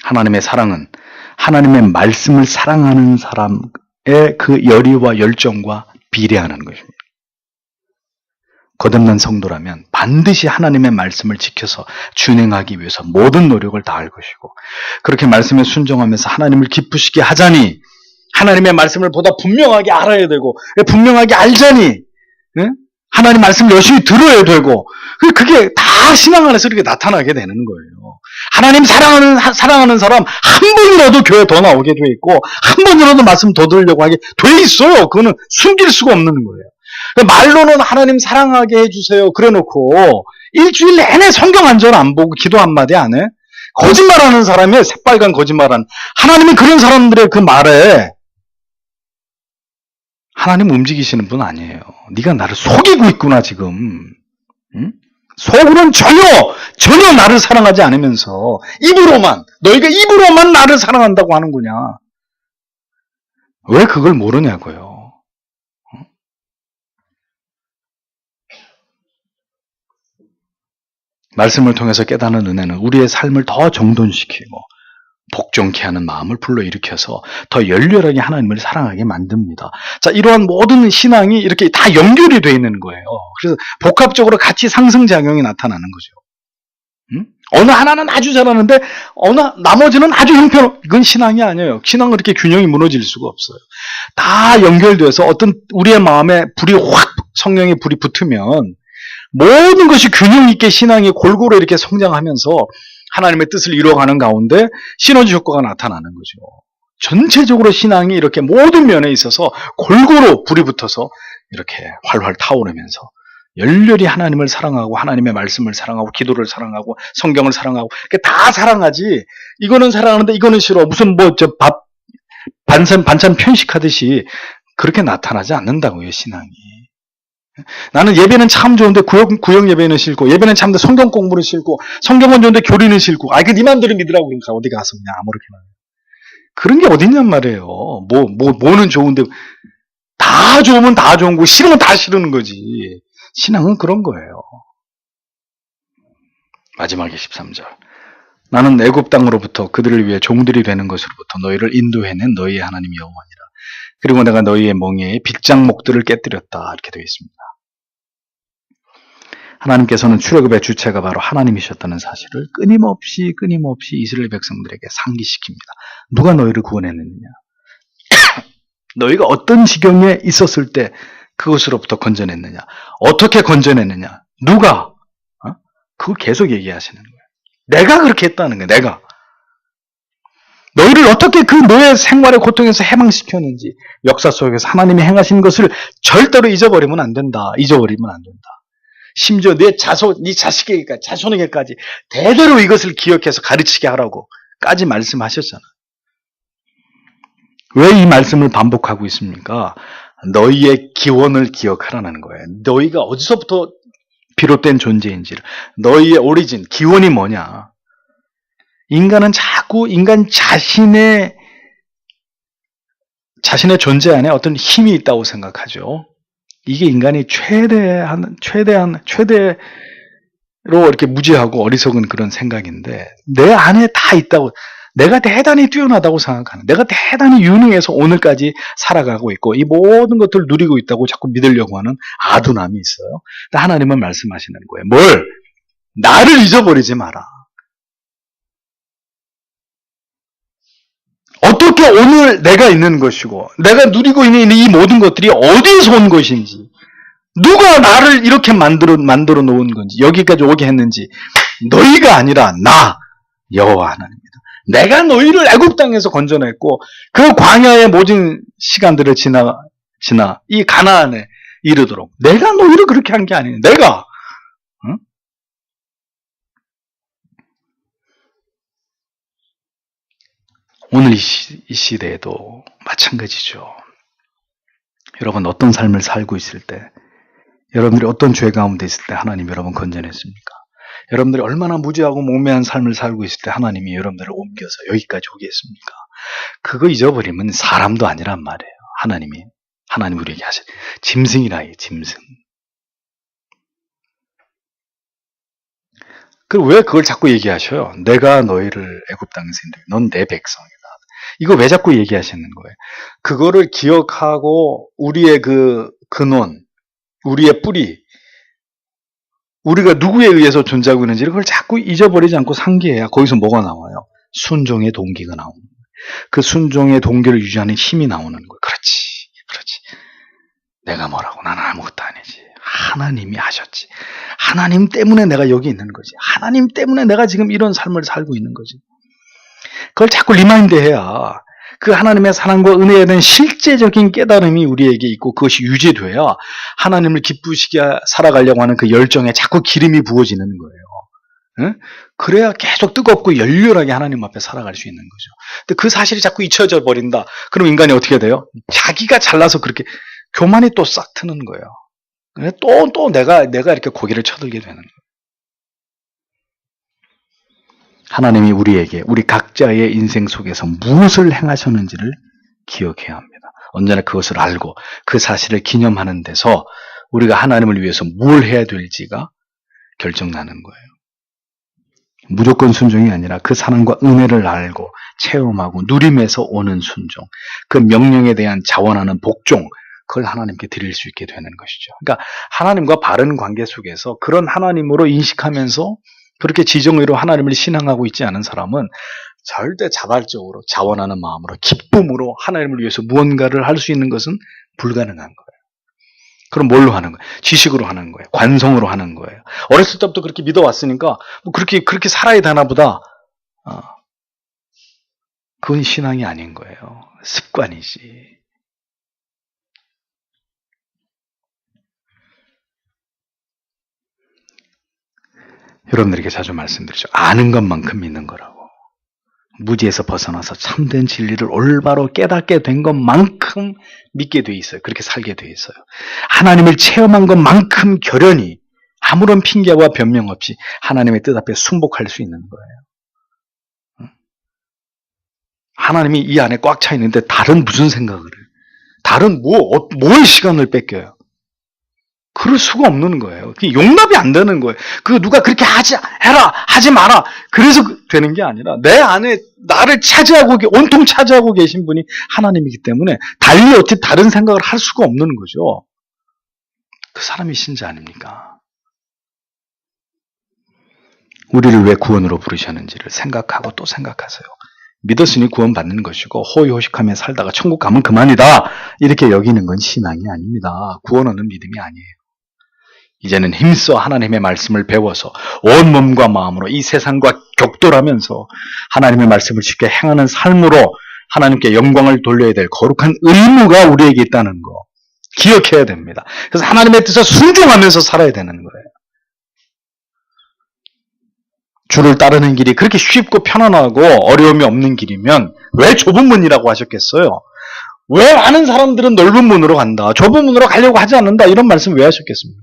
하나님의 사랑은 하나님의 말씀을 사랑하는 사람의 그 열의와 열정과 비례하는 것입니다. 거듭난 성도라면 반드시 하나님의 말씀을 지켜서 준행하기 위해서 모든 노력을 다할 것이고 그렇게 말씀에 순종하면서 하나님을 기쁘시게 하자니 하나님의 말씀을 보다 분명하게 알아야 되고 분명하게 알자니 하나님 말씀을 열심히 들어야 되고 그게 다 신앙 안에서 이렇게 나타나게 되는 거예요. 하나님 사랑하는 사람 한 번이라도 교회 더 나오게 돼 있고 한 번이라도 말씀 더 들으려고 하게 돼 있어요. 그거는 숨길 수가 없는 거예요. 말로는 하나님 사랑하게 해주세요. 그래놓고 일주일 내내 성경 한 절 안 보고 기도 한마디 안 해? 거짓말하는 사람이에요. 새빨간 거짓말하는. 하나님은 그런 사람들의 그 말에 하나님 움직이시는 분 아니에요. 네가 나를 속이고 있구나 지금. 응? 속으로는 전혀 나를 사랑하지 않으면서 너희가 입으로만 나를 사랑한다고 하는 거냐. 왜 그걸 모르냐고요. 말씀을 통해서 깨닫는 은혜는 우리의 삶을 더 정돈시키고 복종케 하는 마음을 불러일으켜서 더 열렬하게 하나님을 사랑하게 만듭니다. 자, 이러한 모든 신앙이 이렇게 다 연결이 되어 있는 거예요. 그래서 복합적으로 같이 상승작용이 나타나는 거죠. 어느 하나는 아주 잘하는데 나머지는 아주 형편없고 이건 신앙이 아니에요. 신앙은 이렇게 균형이 무너질 수가 없어요. 다 연결돼서 어떤 우리의 마음에 성령의 불이 붙으면 모든 것이 균형 있게 신앙이 골고루 이렇게 성장하면서 하나님의 뜻을 이루어가는 가운데 시너지 효과가 나타나는 거죠. 전체적으로 신앙이 이렇게 모든 면에 있어서 골고루 불이 붙어서 이렇게 활활 타오르면서 열렬히 하나님을 사랑하고 하나님의 말씀을 사랑하고 기도를 사랑하고 성경을 사랑하고 다 사랑하지 이거는 사랑하는데 이거는 싫어 무슨 반찬 편식하듯이 그렇게 나타나지 않는다고요. 신앙이. 나는 예배는 참 좋은데 구역 예배는 싫고, 예배는 참 좋은데 성경 공부는 싫고, 성경은 좋은데 교리는 싫고, 그 네 맘대로 믿으라고 그러니까 어디 가서 그냥 아무렇게나. 그런 게 어딨냔 말이에요. 뭐는 좋은데, 다 좋으면 다 좋은 거, 싫으면 다 싫은 거지. 신앙은 그런 거예요. 마지막에 13절. 나는 애굽 땅으로부터 그들을 위해 종들이 되는 것으로부터 너희를 인도해낸 너희의 하나님 여호와니라. 그리고 내가 너희의 멍에에 빗장목들을 깨뜨렸다. 이렇게 되어 있습니다. 하나님께서는 출애굽의 주체가 바로 하나님이셨다는 사실을 끊임없이 이스라엘 백성들에게 상기시킵니다. 누가 너희를 구원했느냐? 너희가 어떤 지경에 있었을 때 그것으로부터 건져냈느냐? 어떻게 건져냈느냐? 누가? 그거 계속 얘기하시는 거예요. 내가 그렇게 했다는 거예요. 내가. 너희를 어떻게 그 노예 생활의 고통에서 해방시켰는지 역사 속에서 하나님이 행하신 것을 절대로 잊어버리면 안 된다. 심지어 네 자식에게까지, 자손에게까지 대대로 이것을 기억해서 가르치게 하라고까지 말씀하셨잖아. 왜 이 말씀을 반복하고 있습니까? 너희의 기원을 기억하라는 거예요. 너희가 어디서부터 비롯된 존재인지를, 너희의 오리진, 기원이 뭐냐? 인간은 자꾸 인간 자신의 존재 안에 어떤 힘이 있다고 생각하죠. 이게 인간이 최대로 이렇게 무지하고 어리석은 그런 생각인데, 내 안에 다 있다고, 내가 대단히 뛰어나다고 생각하는, 내가 대단히 유능해서 오늘까지 살아가고 있고 이 모든 것들을 누리고 있다고 자꾸 믿으려고 하는 아둔함이 있어요. 근데 하나님은 말씀하시는 거예요. 뭘? 나를 잊어버리지 마라. 어떻게 오늘 내가 있는 것이고 내가 누리고 있는 이 모든 것들이 어디에서 온 것인지, 누가 나를 이렇게 만들어 놓은 건지, 여기까지 오게 했는지, 너희가 아니라 나 여호와 하나님이다. 내가 너희를 애굽 땅에서 건져냈고 그 광야의 모든 시간들을 지나 이 가나안에 이르도록 내가 너희를 그렇게 한 게 아니에요. 내가. 응? 오늘 이 시대에도 마찬가지죠. 여러분 어떤 삶을 살고 있을 때, 여러분들이 어떤 죄 가운데 있을 때 하나님이 여러분 건져냈습니까? 여러분들이 얼마나 무지하고 몽매한 삶을 살고 있을 때 하나님이 여러분들을 옮겨서 여기까지 오게 했습니까? 그거 잊어버리면 사람도 아니란 말이에요. 하나님 우리에게 하신 짐승이라 해요. 짐승. 그리고 왜 그걸 자꾸 얘기하셔요? 내가 너희를 애굽 땅에서 인도해, 넌 내 백성이다. 이거 왜 자꾸 얘기하시는 거예요? 그거를 기억하고 우리의 그 근원, 우리의 뿌리, 우리가 누구에 의해서 존재하고 있는지 그걸 자꾸 잊어버리지 않고 상기해야 거기서 뭐가 나와요? 순종의 동기가 나오는 거예요. 그 순종의 동기를 유지하는 힘이 나오는 거예요. 그렇지. 내가 뭐라고? 나는 아무것도 아니지. 하나님이 하셨지. 하나님 때문에 내가 여기 있는 거지. 하나님 때문에 내가 지금 이런 삶을 살고 있는 거지. 그걸 자꾸 리마인드해야 그 하나님의 사랑과 은혜에 대한 실제적인 깨달음이 우리에게 있고 그것이 유지돼야 하나님을 기쁘시게 살아가려고 하는 그 열정에 자꾸 기름이 부어지는 거예요. 응? 그래야 계속 뜨겁고 열렬하게 하나님 앞에 살아갈 수 있는 거죠. 근데 그 사실이 자꾸 잊혀져 버린다. 그럼 인간이 어떻게 돼요? 자기가 잘나서 그렇게 교만이 또 싹 트는 거예요. 또 내가 이렇게 고개를 쳐들게 되는 거예요. 하나님이 우리에게 우리 각자의 인생 속에서 무엇을 행하셨는지를 기억해야 합니다. 언제나 그것을 알고 그 사실을 기념하는 데서 우리가 하나님을 위해서 뭘 해야 될지가 결정나는 거예요. 무조건 순종이 아니라 그 사랑과 은혜를 알고 체험하고 누림에서 오는 순종, 그 명령에 대한 자원하는 복종, 그걸 하나님께 드릴 수 있게 되는 것이죠. 그러니까 하나님과 바른 관계 속에서 그런 하나님으로 인식하면서 그렇게 지정의로 하나님을 신앙하고 있지 않은 사람은 절대 자발적으로 자원하는 마음으로 기쁨으로 하나님을 위해서 무언가를 할 수 있는 것은 불가능한 거예요. 그럼 뭘로 하는 거예요? 지식으로 하는 거예요. 관성으로 하는 거예요. 어렸을 때부터 그렇게 믿어왔으니까 뭐 그렇게 살아야 되나 보다. 그건 신앙이 아닌 거예요. 습관이지. 여러분들에게 자주 말씀드리죠. 아는 것만큼 믿는 거라고. 무지에서 벗어나서 참된 진리를 올바로 깨닫게 된 것만큼 믿게 돼 있어요. 그렇게 살게 돼 있어요. 하나님을 체험한 것만큼 결연히 아무런 핑계와 변명 없이 하나님의 뜻 앞에 순복할 수 있는 거예요. 하나님이 이 안에 꽉 차 있는데 다른 무슨 생각을 해요? 다른 뭘 시간을 뺏겨요? 그럴 수가 없는 거예요. 그게 용납이 안 되는 거예요. 누가 그렇게 해라, 하지 마라. 그래서 되는 게 아니라 내 안에 나를 온통 차지하고 계신 분이 하나님이기 때문에 달리 어찌 다른 생각을 할 수가 없는 거죠. 그 사람이 신자 아닙니까? 우리를 왜 구원으로 부르셨는지를 생각하고 또 생각하세요. 믿었으니 구원받는 것이고 호의호식하며 살다가 천국 가면 그만이다. 이렇게 여기는 건 신앙이 아닙니다. 구원 얻는 믿음이 아니에요. 이제는 힘써 하나님의 말씀을 배워서 온 몸과 마음으로 이 세상과 격돌하면서 하나님의 말씀을 지켜 행하는 삶으로 하나님께 영광을 돌려야 될 거룩한 의무가 우리에게 있다는 거 기억해야 됩니다. 그래서 하나님의 뜻에 순종하면서 살아야 되는 거예요. 주를 따르는 길이 그렇게 쉽고 편안하고 어려움이 없는 길이면 왜 좁은 문이라고 하셨겠어요? 왜 많은 사람들은 넓은 문으로 간다, 좁은 문으로 가려고 하지 않는다, 이런 말씀 왜 하셨겠습니까?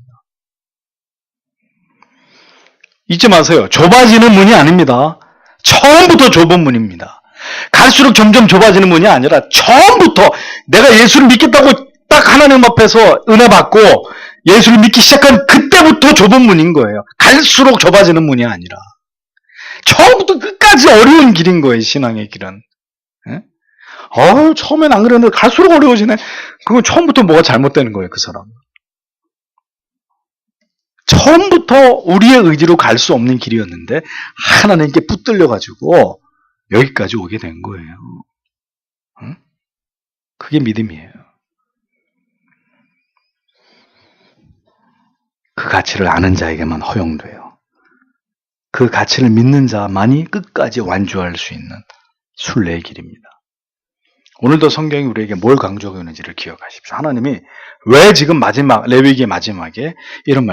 잊지 마세요. 좁아지는 문이 아닙니다. 처음부터 좁은 문입니다. 갈수록 점점 좁아지는 문이 아니라 처음부터 내가 예수를 믿겠다고 딱 하나님 앞에서 은혜 받고 예수를 믿기 시작한 그때부터 좁은 문인 거예요. 갈수록 좁아지는 문이 아니라 처음부터 끝까지 어려운 길인 거예요. 신앙의 길은. 처음엔 안 그랬는데 갈수록 어려워지네. 그건 처음부터 뭐가 잘못되는 거예요. 그 사람. 처음부터 우리의 의지로 갈 수 없는 길이었는데 하나님께 붙들려가지고 여기까지 오게 된 거예요. 그게 믿음이에요. 그 가치를 아는 자에게만 허용돼요. 그 가치를 믿는 자만이 끝까지 완주할 수 있는 순례의 길입니다. 오늘도 성경이 우리에게 뭘 강조하고 있는지를 기억하십시오. 하나님이 왜 지금 레위기의 마지막에 이런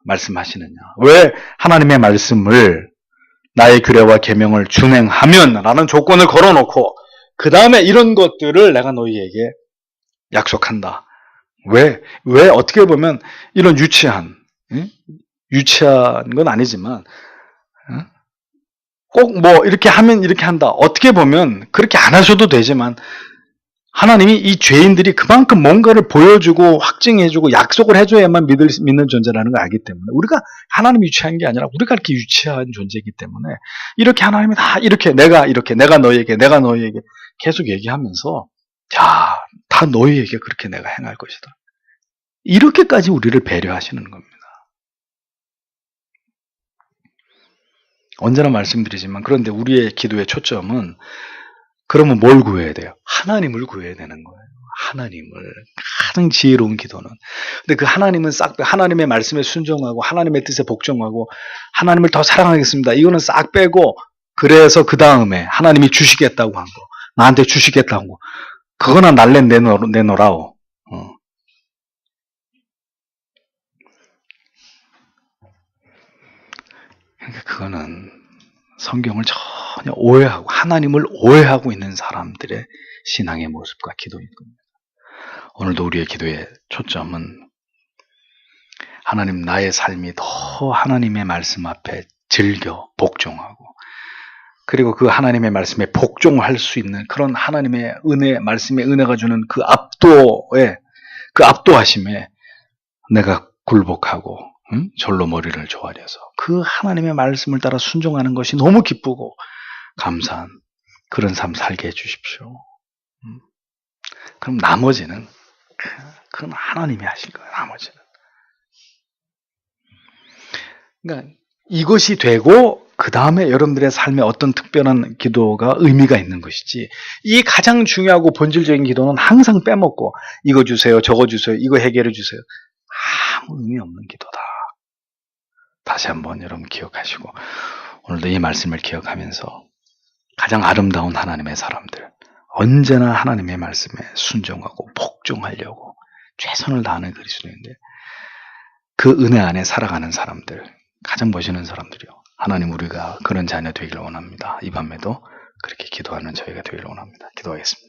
말씀하시느냐? 왜 하나님의 말씀을 나의 규례와 계명을 준행하면 라는 조건을 걸어놓고 그 다음에 이런 것들을 내가 너희에게 약속한다. 왜 어떻게 보면 이런 유치한 건 아니지만 꼭 이렇게 하면 이렇게 한다. 어떻게 보면 그렇게 안 하셔도 되지만 하나님이 이 죄인들이 그만큼 뭔가를 보여주고 확증해주고 약속을 해줘야만 믿는 존재라는 걸 알기 때문에 우리가 하나님이 유치한 게 아니라 우리가 이렇게 유치한 존재이기 때문에 이렇게 하나님이 다 이렇게 내가 너희에게 계속 얘기하면서 다 너희에게 그렇게 내가 행할 것이다. 이렇게까지 우리를 배려하시는 겁니다. 언제나 말씀드리지만 그런데 우리의 기도의 초점은 그러면 뭘 구해야 돼요? 하나님을 구해야 되는 거예요. 하나님을. 가장 지혜로운 기도는. 근데 그 하나님은 하나님의 말씀에 순종하고 하나님의 뜻에 복종하고 하나님을 더 사랑하겠습니다. 이거는 싹 빼고 그래서 그 다음에 하나님이 주시겠다고 한 거. 나한테 주시겠다고 한 거. 그거나 날래 내놓으라오. 그러니까 그거는 성경을 전혀 오해하고 하나님을 오해하고 있는 사람들의 신앙의 모습과 기도인 겁니다. 오늘도 우리의 기도의 초점은 하나님 나의 삶이 더 하나님의 말씀 앞에 즐겨 복종하고 그리고 그 하나님의 말씀에 복종할 수 있는 그런 하나님의 은혜, 말씀의 은혜가 주는 그 압도하심에 내가 굴복하고 절로 머리를 조아려서 그 하나님의 말씀을 따라 순종하는 것이 너무 기쁘고 감사한 그런 삶 살게 해주십시오. 그럼 나머지는 그건 하나님이 하실 거예요. 나머지는. 그러니까 이것이 되고 그 다음에 여러분들의 삶에 어떤 특별한 기도가 의미가 있는 것이지 이 가장 중요하고 본질적인 기도는 항상 빼먹고 이거 주세요, 저거 주세요, 이거 해결해 주세요. 아무 의미 없는 기도다. 다시 한번 여러분 기억하시고 오늘도 이 말씀을 기억하면서 가장 아름다운 하나님의 사람들 언제나 하나님의 말씀에 순종하고 복종하려고 최선을 다하는 그리스도인데 그 은혜 안에 살아가는 사람들 가장 멋있는 사람들이요. 하나님 우리가 그런 자녀 되기를 원합니다. 이 밤에도 그렇게 기도하는 저희가 되기를 원합니다. 기도하겠습니다.